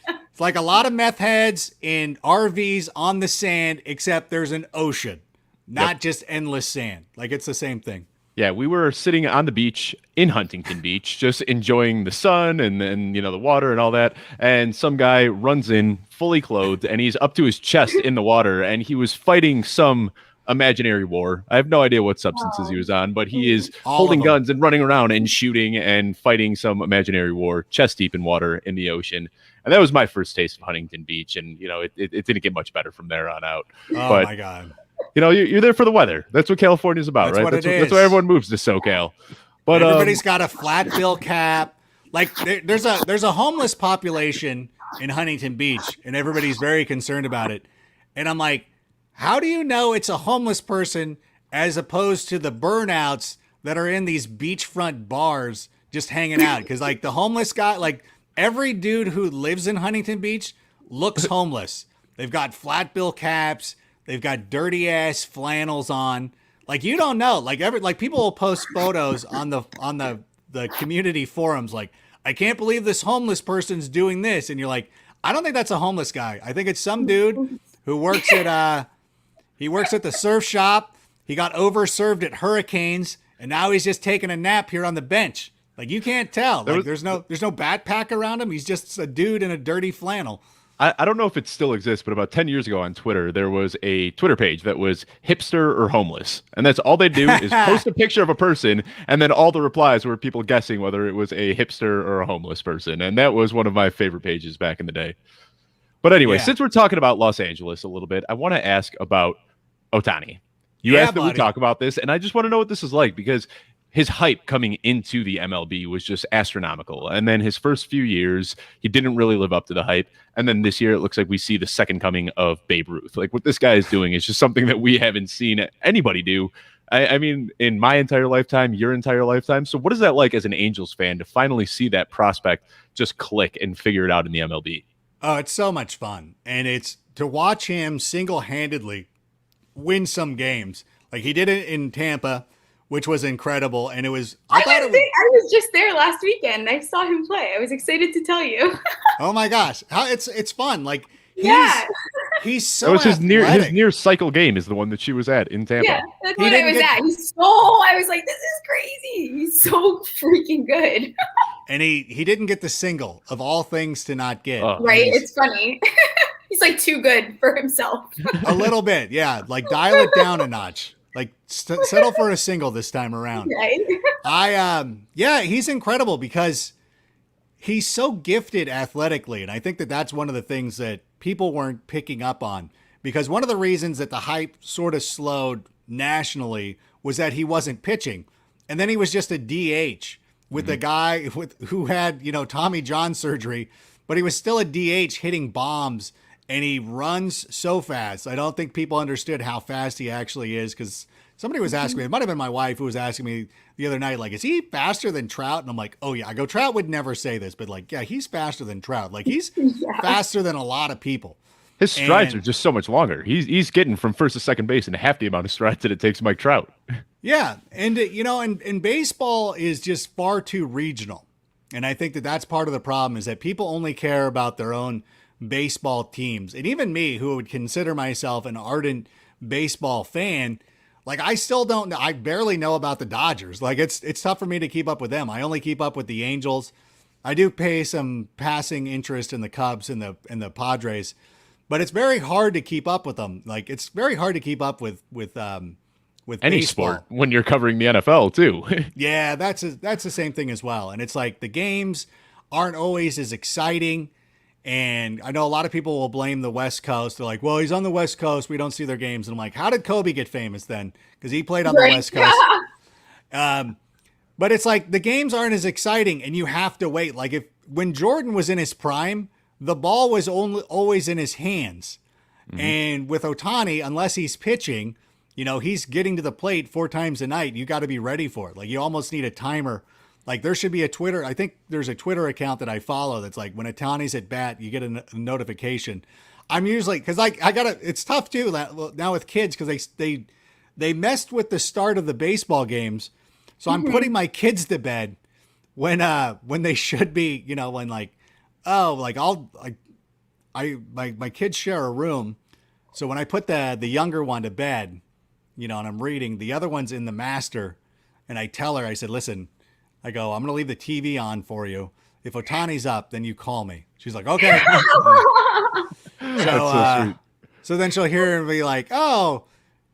It's like a lot of meth heads in RVs on the sand, except there's an ocean, not just endless sand. Like it's the same thing. Yeah, we were sitting on the beach in Huntington Beach, just enjoying the sun and the water and all that. And some guy runs in fully clothed and he's up to his chest in the water and he was fighting some imaginary war. I have no idea what substances he was on, but he is holding guns and running around and shooting and fighting some imaginary war, chest deep in water in the ocean. And that was my first taste of Huntington Beach. And, it didn't get much better from there on out. Oh, my God. You're there for the weather. That's what California's about, right? That's why everyone moves to SoCal. But everybody's got a flat bill cap. Like there's a homeless population in Huntington Beach, and everybody's very concerned about it. And I'm like, how do you know it's a homeless person as opposed to the burnouts that are in these beachfront bars just hanging out. Because like the homeless guy, like every dude who lives in Huntington Beach looks homeless. They've got flat bill caps. They've got dirty ass flannels on. Like you don't know. Like people will post photos on the community forums. Like, I can't believe this homeless person's doing this, and you're like, I don't think that's a homeless guy. I think it's some dude who works at the surf shop. He got overserved at Hurricanes, and now he's just taking a nap here on the bench. Like you can't tell. Like there's no backpack around him. He's just a dude in a dirty flannel. I don't know if it still exists, but about 10 years ago on Twitter, there was a Twitter page that was hipster or homeless. And that's all they do is post a picture of a person. And then all the replies were people guessing whether it was a hipster or a homeless person. And that was one of my favorite pages back in the day. But anyway, since we're talking about Los Angeles a little bit, I want to ask about Ohtani. You asked that we talk about this, and I just want to know what this is like because his hype coming into the MLB was just astronomical. And then his first few years, he didn't really live up to the hype. And then this year, it looks like we see the second coming of Babe Ruth. Like what this guy is doing is just something that we haven't seen anybody do. I mean, in my entire lifetime, your entire lifetime. So what is that like as an Angels fan to finally see that prospect just click and figure it out in the MLB? Oh, it's so much fun. And it's to watch him single-handedly win some games. Like he did it in Tampa, which was incredible. And it was, I was just there last weekend. I saw him play. I was excited to tell you. Oh my gosh. It's fun. Like he's so It was his athletic. near cycle game is the one that she was at in Tampa. Yeah, that's what I was at. I was like, this is crazy. He's so freaking good. And he didn't get the single of all things to not get. Right? It's funny. He's like too good for himself. A little bit. Yeah. Like dial it down a notch. Like settle for a single this time around. Right. He's incredible because he's so gifted athletically. And I think that that's one of the things that people weren't picking up on, because one of the reasons that the hype sort of slowed nationally was that he wasn't pitching. And then he was just a DH with the guy who had, Tommy John surgery, but he was still a DH hitting bombs. And he runs so fast. I don't think people understood how fast he actually is, because somebody was asking me, it might have been my wife who was asking me the other night, like, is he faster than Trout? And I'm like, oh, yeah. I go, Trout would never say this, but like, yeah, he's faster than Trout. Like, he's faster than a lot of people. His strides are just so much longer. He's getting from first to second base in half the amount of strides that it takes Mike Trout. Yeah. And, and baseball is just far too regional. And I think that that's part of the problem, is that people only care about their own baseball teams. And even me, who would consider myself an ardent baseball fan, like I still don't know. I barely know about the Dodgers. Like it's tough for me to keep up with them. I only keep up with the Angels. I do pay some passing interest in the Cubs and the Padres, but it's very hard to keep up with them. Like it's very hard to keep up with any baseball. sport when you're covering the NFL too. Yeah, that's the same thing as well. And it's like the games aren't always as exciting. And I know a lot of people will blame the West Coast. They're like, well, he's on the West Coast. We don't see their games. And I'm like, how did Kobe get famous then? Because he played on the West Coast. Yeah. But it's like the games aren't as exciting, and you have to wait. Like when Jordan was in his prime, the ball was always in his hands. Mm-hmm. And with Ohtani, unless he's pitching, he's getting to the plate 4 times a night. You got to be ready for it. Like you almost need a timer. Like there should be a Twitter. I think there's a Twitter account that I follow that's like when Ohtani's at bat, you get a notification. I'm usually, because I gotta. It's tough too now with kids, because they messed with the start of the baseball games. So I'm putting my kids to bed when they should be. When my kids share a room. So when I put the younger one to bed, and I'm reading, the other one's in the master, and I tell her, I said, listen. I go, I'm going to leave the TV on for you. If Ohtani's up, then you call me. She's like, okay. So then she'll hear her and be like, oh,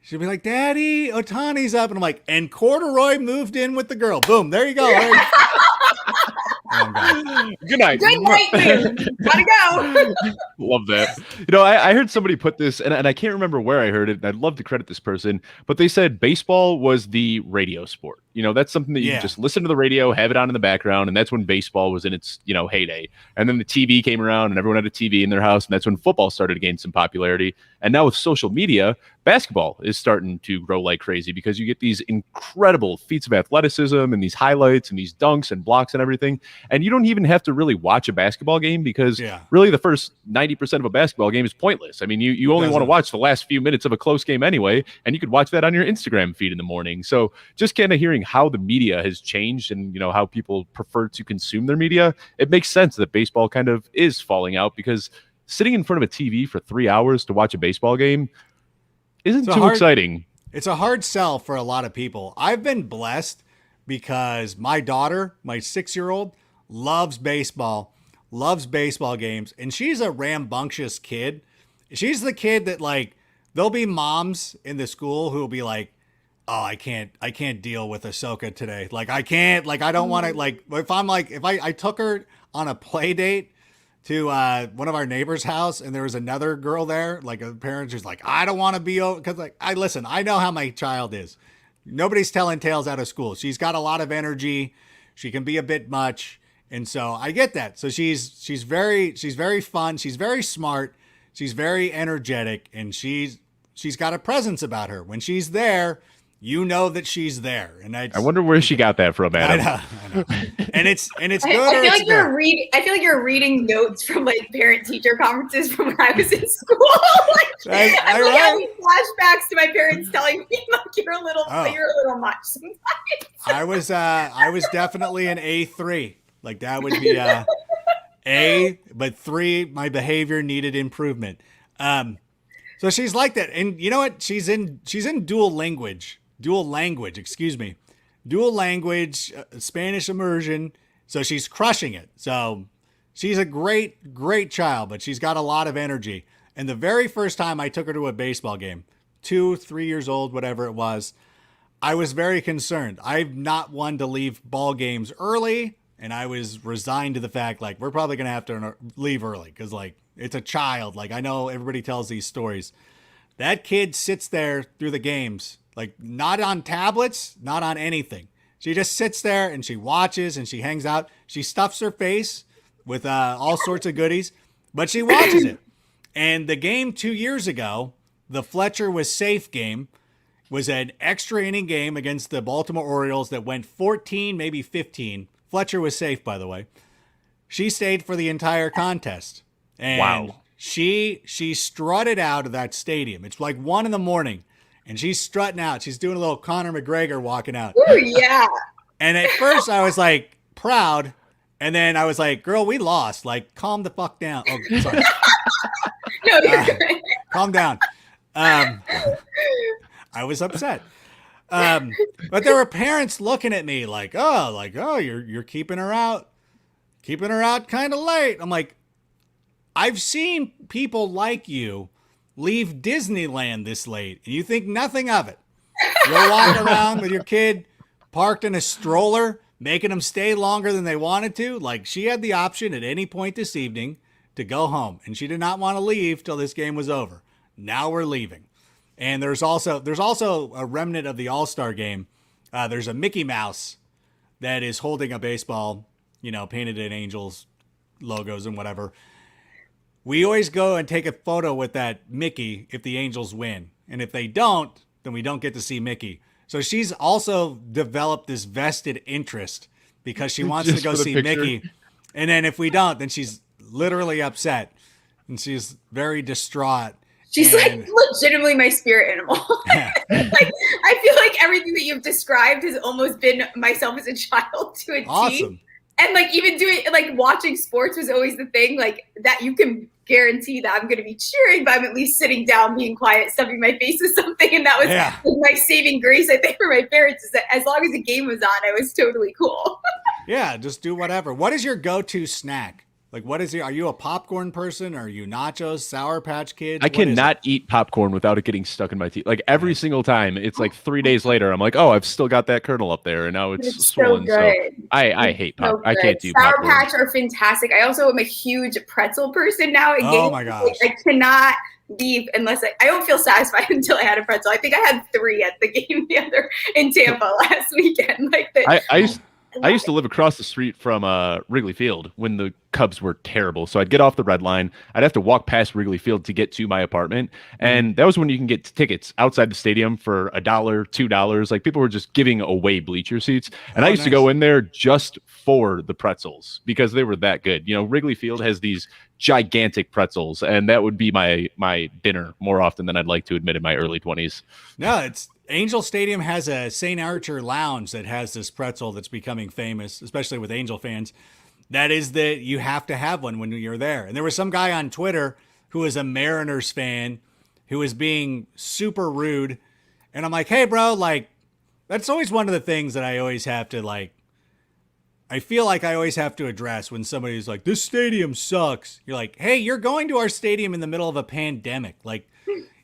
she'll be like, Daddy, Ohtani's up. And I'm like, and Corduroy moved in with the girl. Boom. There you go. Good night. Good night, dude. Gotta go. Love that. I heard somebody put this, and I can't remember where I heard it, and I'd love to credit this person, but they said baseball was the radio sport. That's something that you just listen to the radio, have it on in the background, and that's when baseball was in its, heyday. And then the TV came around, and everyone had a TV in their house, and that's when football started to gain some popularity. And now with social media, basketball is starting to grow like crazy because you get these incredible feats of athleticism and these highlights and these dunks and blocks and everything. And you don't even have to really watch a basketball game because really the first 90% of a basketball game is pointless. I mean, you only want to watch the last few minutes of a close game anyway, and you could watch that on your Instagram feed in the morning. So just kind of hearing how the media has changed and, how people prefer to consume their media, it makes sense that baseball kind of is falling out because sitting in front of a TV for 3 hours to watch a baseball game isn't too exciting. It's a hard sell for a lot of people. I've been blessed because my daughter, my 6-year-old, loves baseball games, and she's a rambunctious kid. She's the kid that, like, there'll be moms in the school who will be like, oh, I can't deal with Ahsoka today. Like, I can't, like, I don't want to, like, if I took her on a play date to one of our neighbors' house and there was another girl there, like a parent who's like, I don't want to be over, because like, I know how my child is. Nobody's telling tales out of school. She's got a lot of energy. She can be a bit much. And so I get that. So she's very fun. She's very smart. She's very energetic, and she's got a presence about her. When she's there, you know that she's there. And I wonder where she got that from, Adam. I know. And it's good. I feel like you're reading notes from like parent-teacher conferences from when I was in school. I'm having flashbacks to my parents telling me like you're a little much sometimes. I was definitely an A3. Like that would be A, but 3, my behavior needed improvement. So she's like that. And you know what? She's in dual language, Spanish immersion. So she's crushing it. So she's a great child, but she's got a lot of energy. And the very first time I took her to a baseball game, 2-3 years old, whatever it was, I was very concerned. I'm not one to leave ball games early. And I was resigned to the fact, like, we're probably going to have to leave early because, like, it's a child. Like, I know everybody tells these stories. That kid sits there through the games, like, not on tablets, not on anything. She just sits there and she watches and she hangs out. She stuffs her face with all sorts of goodies, but she watches it. And the game 2 years ago, the Fletcher was safe game, was an extra inning game against the Baltimore Orioles that went 14, maybe 15. Fletcher was safe, by the way. She stayed for the entire contest. And wow. She strutted out of that stadium. It's like 1 a.m. and she's strutting out. She's doing a little Conor McGregor walking out. Ooh, yeah. And at first I was like proud. And then I was like, girl, we lost. Like, calm the fuck down. Oh, sorry. No, you're good. Calm down. I was upset. But there were parents looking at me like, oh, you're keeping her out kind of late. I'm like, I've seen people like you leave Disneyland this late and you think nothing of it. You'll walk around with your kid parked in a stroller, making them stay longer than they wanted to. Like, she had the option at any point this evening to go home, and she did not want to leave till this game was over. Now we're leaving. And there's also a remnant of the All-Star game. There's a Mickey Mouse that is holding a baseball, painted in Angels logos and whatever. We always go and take a photo with that Mickey if the Angels win. And if they don't, then we don't get to see Mickey. So she's also developed this vested interest because she wants to go see Mickey. And then if we don't, then she's literally upset. And she's very distraught. She's like legitimately my spirit animal. Yeah. Like, I feel like everything that you've described has almost been myself as a child to a T. Awesome. And like even watching sports was always the thing, like that you can guarantee that I'm going to be cheering, but I'm at least sitting down, being quiet, stuffing my face with something. And that was my saving grace, I think, for my parents, is that as long as the game was on, I was totally cool. Yeah, just do whatever. What is your go-to snack? Like, are you a popcorn person? Are you nachos, Sour Patch Kids? I cannot eat popcorn without it getting stuck in my teeth. Like every single time, it's like 3 days later, I'm like, oh, I've still got that kernel up there, and now it's swollen. So I hate popcorn. I can't do Sour popcorn. Patch are fantastic. I also am a huge pretzel person now. Oh my gosh! I cannot leave unless I don't feel satisfied until I had a pretzel. I think I had 3 at the game in Tampa last weekend. Like I used to live across the street from Wrigley Field when the Cubs were terrible. So I'd get off the red line. I'd have to walk past Wrigley Field to get to my apartment. And that was when you can get tickets outside the stadium for $1, $2. Like people were just giving away bleacher seats. And I used to go in there just for the pretzels because they were that good. You know, Wrigley Field has these gigantic pretzels, and that would be my dinner more often than I'd like to admit in my early 20s. No, it's Angel Stadium has a St. Archer lounge that has this pretzel that's becoming famous, especially with Angel fans. That is that you have to have one when you're there. And there was some guy on Twitter who was a Mariners fan who was being super rude. And I'm like, hey, bro, like, that's always one of the things that I always have to, like, I feel like I always have to address when somebody's like, this stadium sucks. You're like, hey, you're going to our stadium in the middle of a pandemic. Like,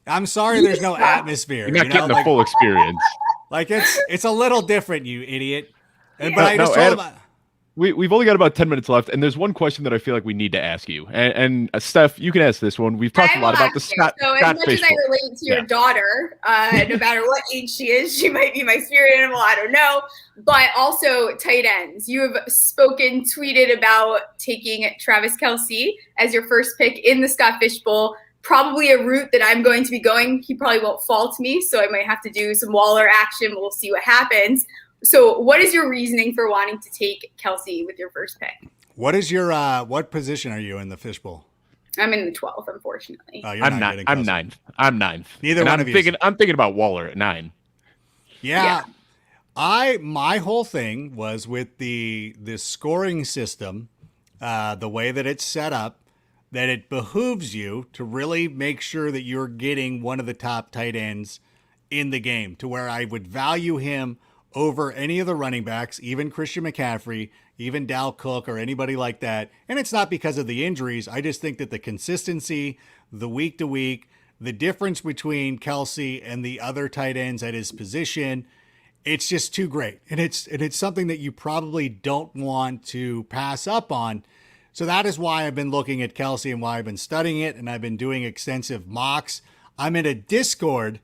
I'm sorry there's no atmosphere. You're not getting the full experience. Like, it's a little different, you idiot. But I just told him... We've only got about 10 minutes left, and there's one question that I feel like we need to ask you. And Steph, you can ask this one. We've talked a lot about the Scott. So as much as I relate to your daughter, no matter what age she is, she might be my spirit animal. I don't know. But also tight ends. You have tweeted about taking Travis Kelce as your first pick in the Scott Fish Bowl. Probably a route that I'm going to be going. He probably won't fall to me, so I might have to do some Waller action. We'll see what happens. So what is your reasoning for wanting to take Kelce with your first pick? What is your what position are you in the fishbowl? I'm in the 12th, unfortunately. Oh, I'm ninth. I'm ninth. Neither one of you. I'm thinking about Waller at 9. Yeah. My whole thing was with the scoring system, the way that it's set up, that it behooves you to really make sure that you're getting one of the top tight ends in the game, to where I would value him over any of the running backs, even Christian McCaffrey, even Dal Cook or anybody like that. And it's not because of the injuries. I just think that the consistency, the week to week, the difference between Kelce and the other tight ends at his position, it's just too great. And it's something that you probably don't want to pass up on. So that is why I've been looking at Kelce and why I've been studying it. And I've been doing extensive mocks. I'm in a Discord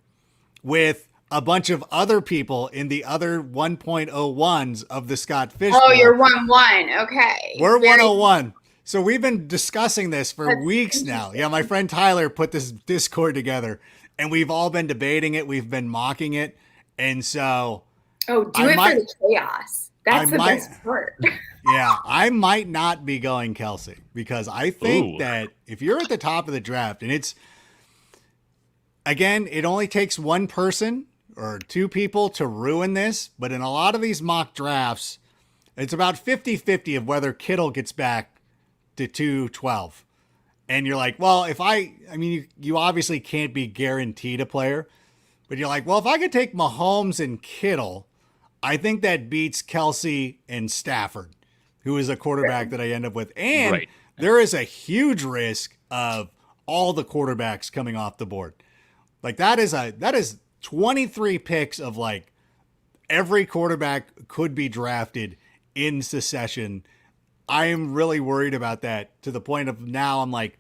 with a bunch of other people in the other 1.01s of the Scott Fish Bowl. Oh, you're 1-1. Okay. We're 101. So we've been discussing this for weeks now. Yeah, my friend Tyler put this Discord together, and we've all been debating it. We've been mocking it. And so... Oh, do it for the chaos. That's the best part. Yeah, I might not be going Kelce because I think that if you're at the top of the draft, and it's... Again, it only takes one person or 2 people to ruin this, but in a lot of these mock drafts, it's about 50-50 of whether Kittle gets back to 212. And you're like, well, you obviously can't be guaranteed a player, but you're like, well, if I could take Mahomes and Kittle, I think that beats Kelce and Stafford, who is a quarterback that I end up with. And there is a huge risk of all the quarterbacks coming off the board. Like that is 23 picks of like every quarterback could be drafted in succession. I am really worried about that to the point of now I'm like,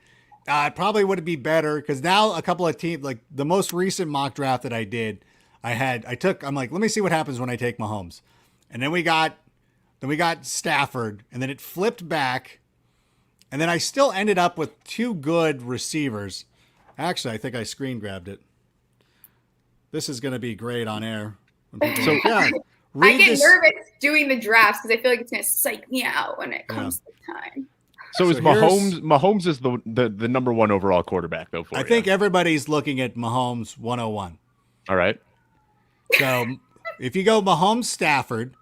it probably would be better because now a couple of teams, like the most recent mock draft that I did, I'm like, let me see what happens when I take Mahomes. And then we got Stafford, and then it flipped back. And then I still ended up with 2 good receivers. Actually, I think I screen grabbed it. This is going to be great on air. So, I get nervous doing the drafts because I feel like it's going to psych me out when it comes to time. So is Mahomes is the number 1 overall quarterback, though, for you? I think everybody's looking at Mahomes 101. All right. So if you go Mahomes Stafford,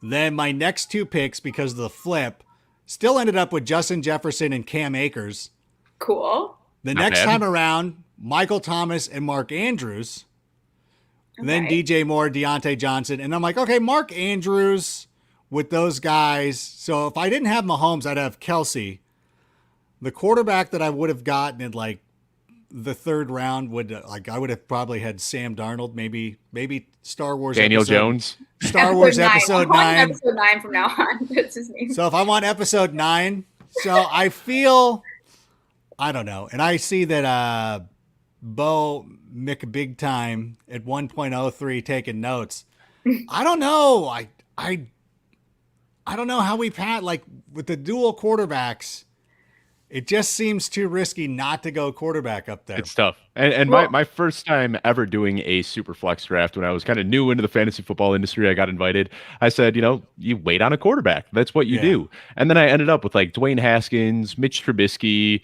then my next 2 picks, because of the flip, still ended up with Justin Jefferson and Cam Akers. Cool. The next time around, Michael Thomas and Mark Andrews. Okay. Then DJ Moore, Deontay Johnson. And I'm like, okay, Mark Andrews with those guys. So if I didn't have Mahomes, I'd have Kelce. The quarterback that I would have gotten in like the 3rd round I would have probably had Sam Darnold, maybe Star Wars. Daniel Jones. Star Wars episode 9. Episode 9 from now on. That's his name. So if I want episode 9, so I feel, I don't know. And I see that Bo McBig Time at 1.03 taking notes. I don't know. I don't know how we like with the dual quarterbacks. It just seems too risky not to go quarterback up there. It's tough. And my first time ever doing a super flex draft, when I was kind of new into the fantasy football industry, I got invited. I said, you wait on a quarterback. That's what you do. And then I ended up with like Dwayne Haskins, Mitch Trubisky,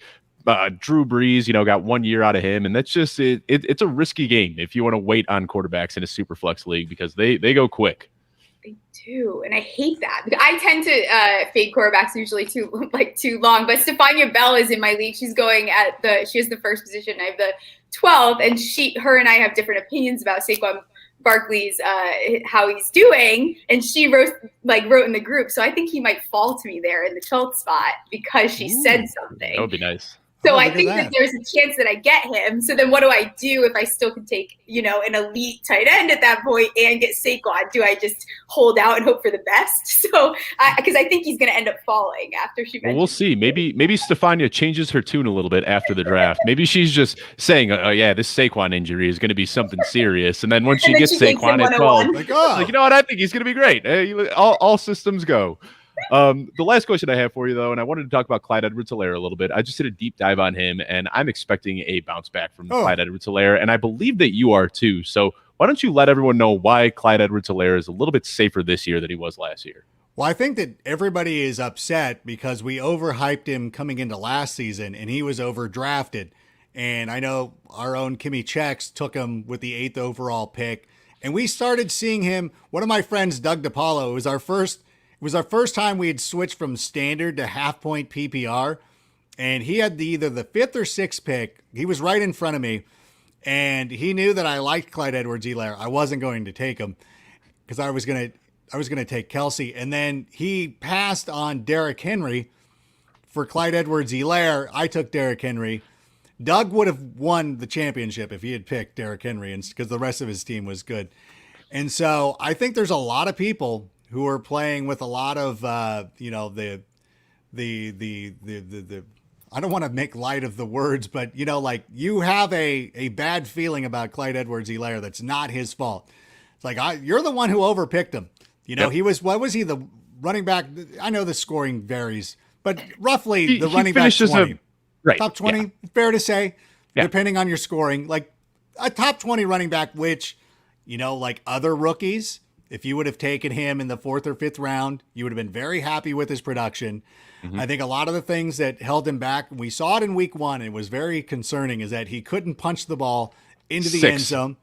Drew Brees, got 1 year out of him. And that's just it. It's a risky game if you want to wait on quarterbacks in a super flex league because they go quick. They do, and I hate that. I tend to fade quarterbacks usually too long. But Stephania Bell is in my league. She's going she has the first position. I have the 12th, and her and I have different opinions about Saquon Barkley's how he's doing. And she wrote in the group, so I think he might fall to me there in the 12th spot because she said something. That would be nice. So I think that there's a chance that I get him. So then what do I do if I still can take, an elite tight end at that point and get Saquon? Do I just hold out and hope for the best? So because I think he's going to end up falling after she mentioned. Well, we'll see. Maybe Stephania changes her tune a little bit after the draft. Maybe she's just saying, oh, yeah, this Saquon injury is going to be something serious. And then once she gets Saquon, it's all like, you know what? I think he's going to be great. All systems go. The last question I have for you, though, and I wanted to talk about Clyde Edwards-Helaire a little bit. I just did a deep dive on him, and I'm expecting a bounce back from Clyde Edwards-Helaire, and I believe that you are too. So why don't you let everyone know why Clyde Edwards-Helaire is a little bit safer this year than he was last year? Well, I think that everybody is upset because we overhyped him coming into last season, and he was overdrafted. And I know our own Kimmy Checks took him with the 8th overall pick, and we started seeing him. One of my friends, Doug DiPaolo, was our first. It was our first time we had switched from standard to half point PPR, and he had either the 5th or 6th pick. He was right in front of me, and he knew that I liked Clyde Edwards-Helaire. I wasn't going to take him because I was going to take Kelsey, and then he passed on Derrick Henry for Clyde Edwards-Helaire. I took Derrick Henry. Doug would have won the championship if he had picked Derrick Henry, because the rest of his team was good. And so I think there's a lot of people who are playing with a lot of, the I don't want to make light of the words, but, you have a bad feeling about Clyde Edwards-Helaire that's not his fault. It's like, you're the one who overpicked him. He was, what was he, the running back? I know the scoring varies, but roughly the running back 20. Top 20, fair to say, depending on your scoring. Like a top 20 running back, which, like other rookies, if you would have taken him in the 4th or 5th round, you would have been very happy with his production. Mm-hmm. I think a lot of the things that held him back, we saw it in week 1, it was very concerning, is that he couldn't punch the ball into the end zone.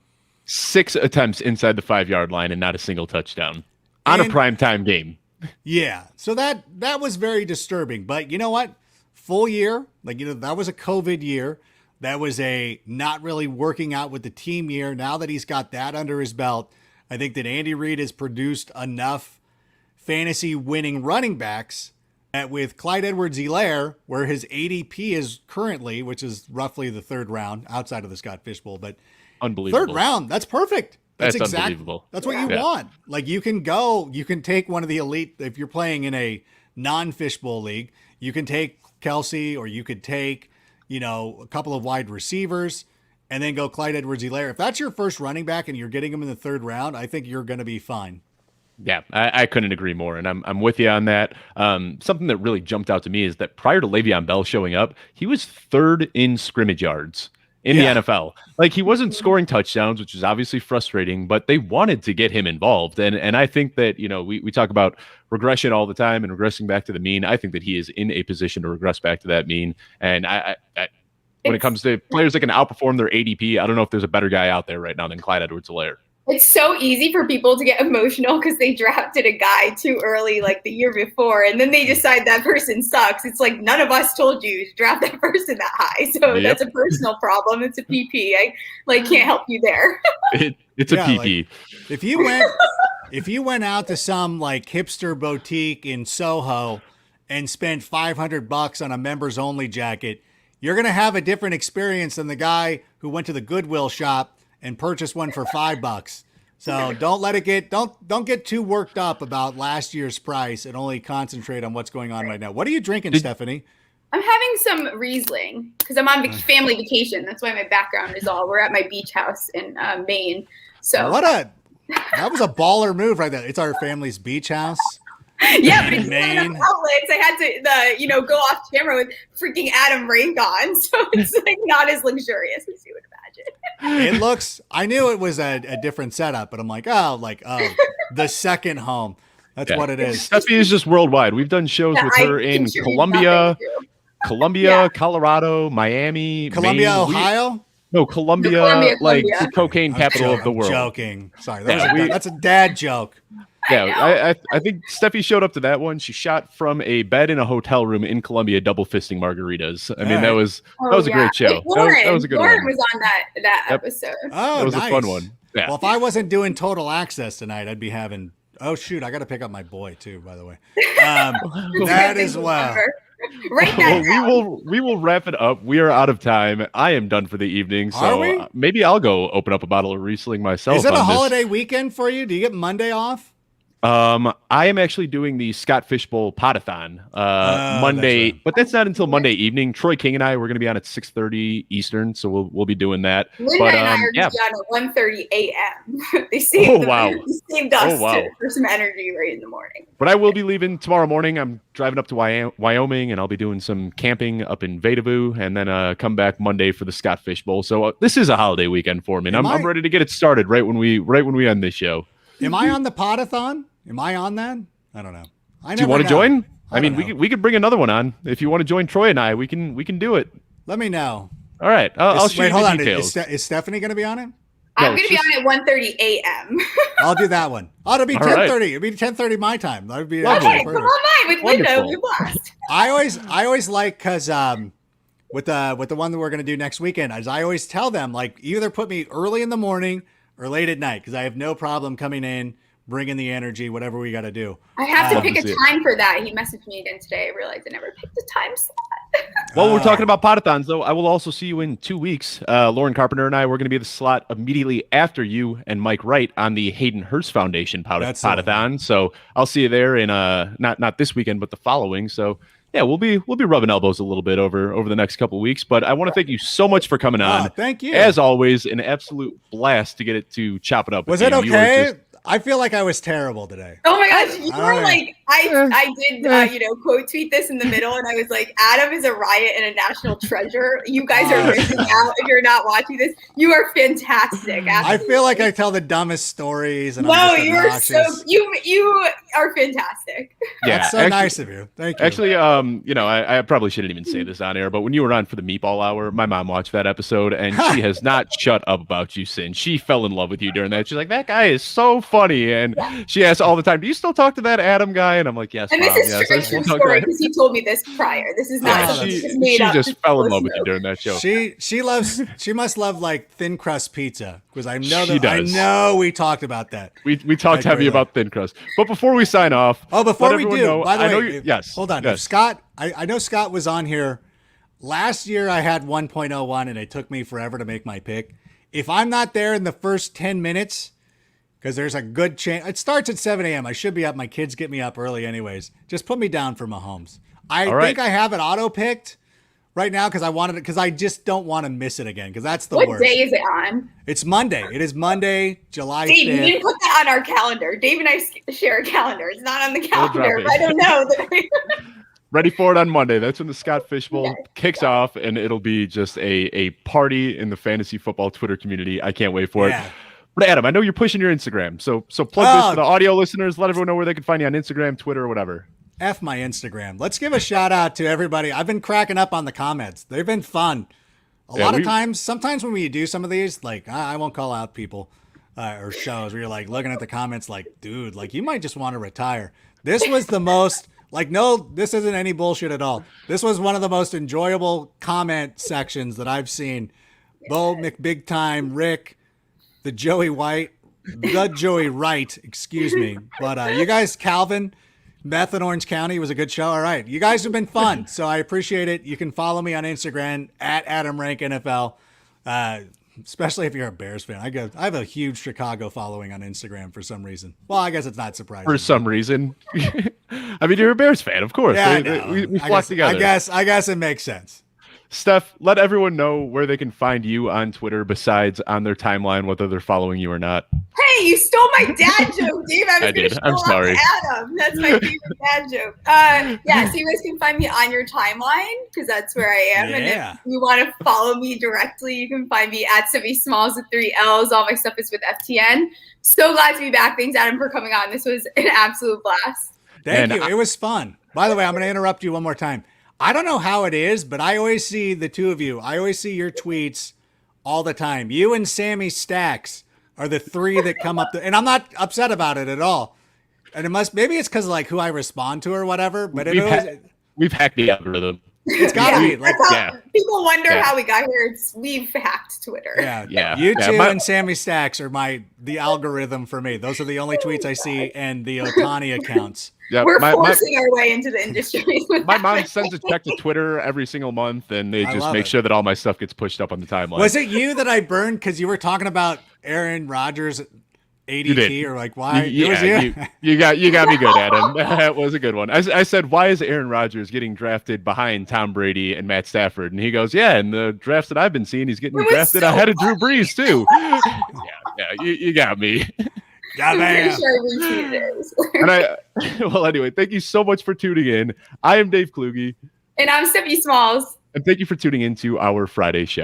6 attempts inside the 5-yard line and not a single touchdown on a primetime game. Yeah, so that was very disturbing. But you know what? Full year, that was a COVID year. That was a not really working out with the team year. Now that he's got that under his belt, I think that Andy Reid has produced enough fantasy winning running backs that with Clyde Edwards-Helaire, where his ADP is currently, which is roughly the 3rd round outside of the Scott Fish Bowl, but unbelievable 3rd round, that's perfect. That's unbelievable. That's what you want. Like you can take one of the elite, if you're playing in a non-Fish Bowl league, you can take Kelsey, or you could take, a couple of wide receivers and then go Clyde Edwards-Helaire. If that's your first running back and you're getting him in the 3rd round, I think you're going to be fine. Yeah, I couldn't agree more. And I'm with you on that. Something that really jumped out to me is that prior to Le'Veon Bell showing up, he was 3rd in scrimmage yards in the NFL. Like, he wasn't scoring touchdowns, which is obviously frustrating, but they wanted to get him involved. And I think that, we talk about regression all the time and regressing back to the mean. I think that he is in a position to regress back to that mean. And when it comes to players that can outperform their ADP, I don't know if there's a better guy out there right now than Clyde Edwards-Helaire. It's so easy for people to get emotional because they drafted a guy too early, like the year before, and then they decide that person sucks. It's like, none of us told you to draft that person that high. So that's a personal problem. It's a PP. I can't help you there. It's a PP. Like, if you went out to some like hipster boutique in Soho and spent $500 on a members only jacket, you're going to have a different experience than the guy who went to the Goodwill shop and purchase one for $5. So don't get too worked up about last year's price and only concentrate on what's going on right now. What are you drinking, Stephanie? I'm having some Riesling because I'm on family vacation. That's why my background is all. We're at my beach house in Maine. So that was a baller move right there. It's our family's beach house. Yeah, but it's not enough outlets. I had to, go off camera with freaking Adam Rank on, so it's like not as luxurious as you would imagine. It looks. I knew it was a different setup, but I'm like, the second home. That's what it is. Steffi is just worldwide. We've done shows with her in Columbia, Colorado, Miami, Maine. Ohio. Columbia, Columbia. The cocaine capital of the world. Joking. Sorry, that's a dad joke. Yeah, I think Steffi showed up to that one. She shot from a bed in a hotel room in Columbia, double fisting margaritas. I mean, that was a great show. That was a good one. Lauren was on that episode. Oh, that was nice. a fun one. Yeah. Well, if I wasn't doing Total Access tonight, I'd be having. Oh shoot, I got to pick up my boy too. By the way, that as well. We will wrap it up. We are out of time. I am done for the evening. So maybe I'll go open up a bottle of Riesling myself. Is it a holiday weekend for you? Do you get Monday off? I am actually doing the Scott Fishbowl Potathon Monday, but that's not until Monday evening. Troy King and I, we're going to be on at 6:30 Eastern, so we'll be doing that. Linda and I are going to be on at 1:30 a.m. They saved us for some energy right in the morning. But I will be leaving tomorrow morning. I'm driving up to Wyoming, and I'll be doing some camping up in Vadavu, and then come back Monday for the Scott Fishbowl. So this is a holiday weekend for me, and I'm ready to get it started right when we end this show. Am I on the Potathon? Am I on that? I don't know. Do you want to join? I mean, we could bring another one on. If you want to join Troy and I, we can do it. Let me know. All right. I'll shoot you the details. Is Stephanie going to be on it? I'm going to be on at 1:30 a.m. I'll do that one. Oh, it'll be 10:30. It'll be 10:30 my time. That would be okay. Come on by with Linda. We blast. I always like because with the one that we're going to do next weekend, as I always tell them, like either put me early in the morning or late at night because I have no problem coming in. Bringing the energy, whatever we got to do. I have to pick a time for that. He messaged me again today. I realized I never picked a time slot. While we're talking about Potathons, though, I will also see you in 2 weeks. Lauren Carpenter and I, we're going to be at the slot immediately after you and Mike Wright on the Hayden Hurst Foundation Potathon. So I'll see you there in not this weekend, but the following. So yeah, we'll be rubbing elbows a little bit over the next couple of weeks. But I want to thank you so much for coming on. Thank you. As always, an absolute blast to get it to chop it up. Was it okay? I feel like I was terrible today. Oh my gosh, you were like, I did, quote tweet this in the middle, and I was like, Adam is a riot and a national treasure. You guys are missing out if you're not watching this. You are fantastic. I feel like I tell the dumbest stories. And you are you are fantastic. Yeah, that's so nice of you. Thank you. Actually, I probably shouldn't even say this on air, but when you were on for the Meatball Hour, my mom watched that episode, and she has not shut up about you since. She fell in love with you during that. She's like, that guy is so funny, and she asks all the time, do you still talk to that Adam guy? And I'm like, yes, and Mom, this is true story because he told me this prior. This is not she just fell in love with you during that show. She must love like thin crust pizza because I know we talked about that. We talked heavy about thin crust. But before we sign off, before we do, by the way, yes, hold on. Yes. Scott, I know Scott was on here last year. I had 1.01 and it took me forever to make my pick. If I'm not there in the first 10 minutes, because there's a good chance. It starts at 7 a.m. I should be up. My kids get me up early anyways. Just put me down for Mahomes. I think I have it auto-picked right now because I just don't want to miss it again because that's the worst. What day is it on? It's Monday. It is Monday, July 5th. Dave, you didn't put that on our calendar. Dave and I share a calendar. It's not on the calendar. I don't know. Ready for it on Monday. That's when the Scott Fishbowl kicks off, and it'll be just a party in the fantasy football Twitter community. I can't wait for it. But Adam, I know you're pushing your Instagram, so plug this for the audio listeners. Let everyone know where they can find you on Instagram, Twitter, or whatever. F my Instagram. Let's give a shout out to everybody. I've been cracking up on the comments. They've been fun. A lot of times, sometimes when we do some of these, like I won't call out people or shows where you're like looking at the comments like, dude, like you might just want to retire. This was the most no, this isn't any bullshit at all. This was one of the most enjoyable comment sections that I've seen. Bo McBig Time, Rick, the Joey Wright, excuse me. But you guys, Calvin, Beth in Orange County was a good show. All right. You guys have been fun. So I appreciate it. You can follow me on Instagram at Adam Rank NFL. especially if you're a Bears fan. I have a huge Chicago following on Instagram for some reason. Well, I guess it's not surprising. For some reason. I mean, you're a Bears fan, of course. Yeah, we flock together. I guess it makes sense. Steph, let everyone know where they can find you on Twitter besides on their timeline, whether they're following you or not. Hey, you stole my dad joke, Dave. I did. I'm sorry. Adam. That's my favorite dad joke. Yeah, so you guys can find me on your timeline because that's where I am. Yeah. And if you want to follow me directly, you can find me at Steffi Smalls with 3 L's. All my stuff is with FTN. So glad to be back. Thanks, Adam, for coming on. This was an absolute blast. Thank you. It was fun. By the way, I'm going to interrupt you one more time. I don't know how it is, but I always see the two of you. I always see your tweets all the time. You and Sammy Stacks are the three that come up. And I'm not upset about it at all. And maybe it's because like who I respond to or whatever. But we've hacked the algorithm. It's got to be. Like, people wonder how we got here. We've hacked Twitter. Yeah. You two and Sammy Stacks are the algorithm for me. Those are the only tweets I see, and the Otani accounts. Yeah, we're forcing our way into the industry. My mom sends a check to Twitter every single month, and they just make sure that all my stuff gets pushed up on the timeline. Was it you that I burned because you were talking about Aaron Rodgers ADT or like why? You got me good, Adam. That was a good one. I said, why is Aaron Rodgers getting drafted behind Tom Brady and Matt Stafford? And he goes, yeah, in the drafts that I've been seeing, he's getting drafted ahead of Drew Brees too. You got me. God damn. Well, anyway, thank you so much for tuning in. I am Dave Kluge. And I'm Steffi Smalls. And thank you for tuning into our Friday show.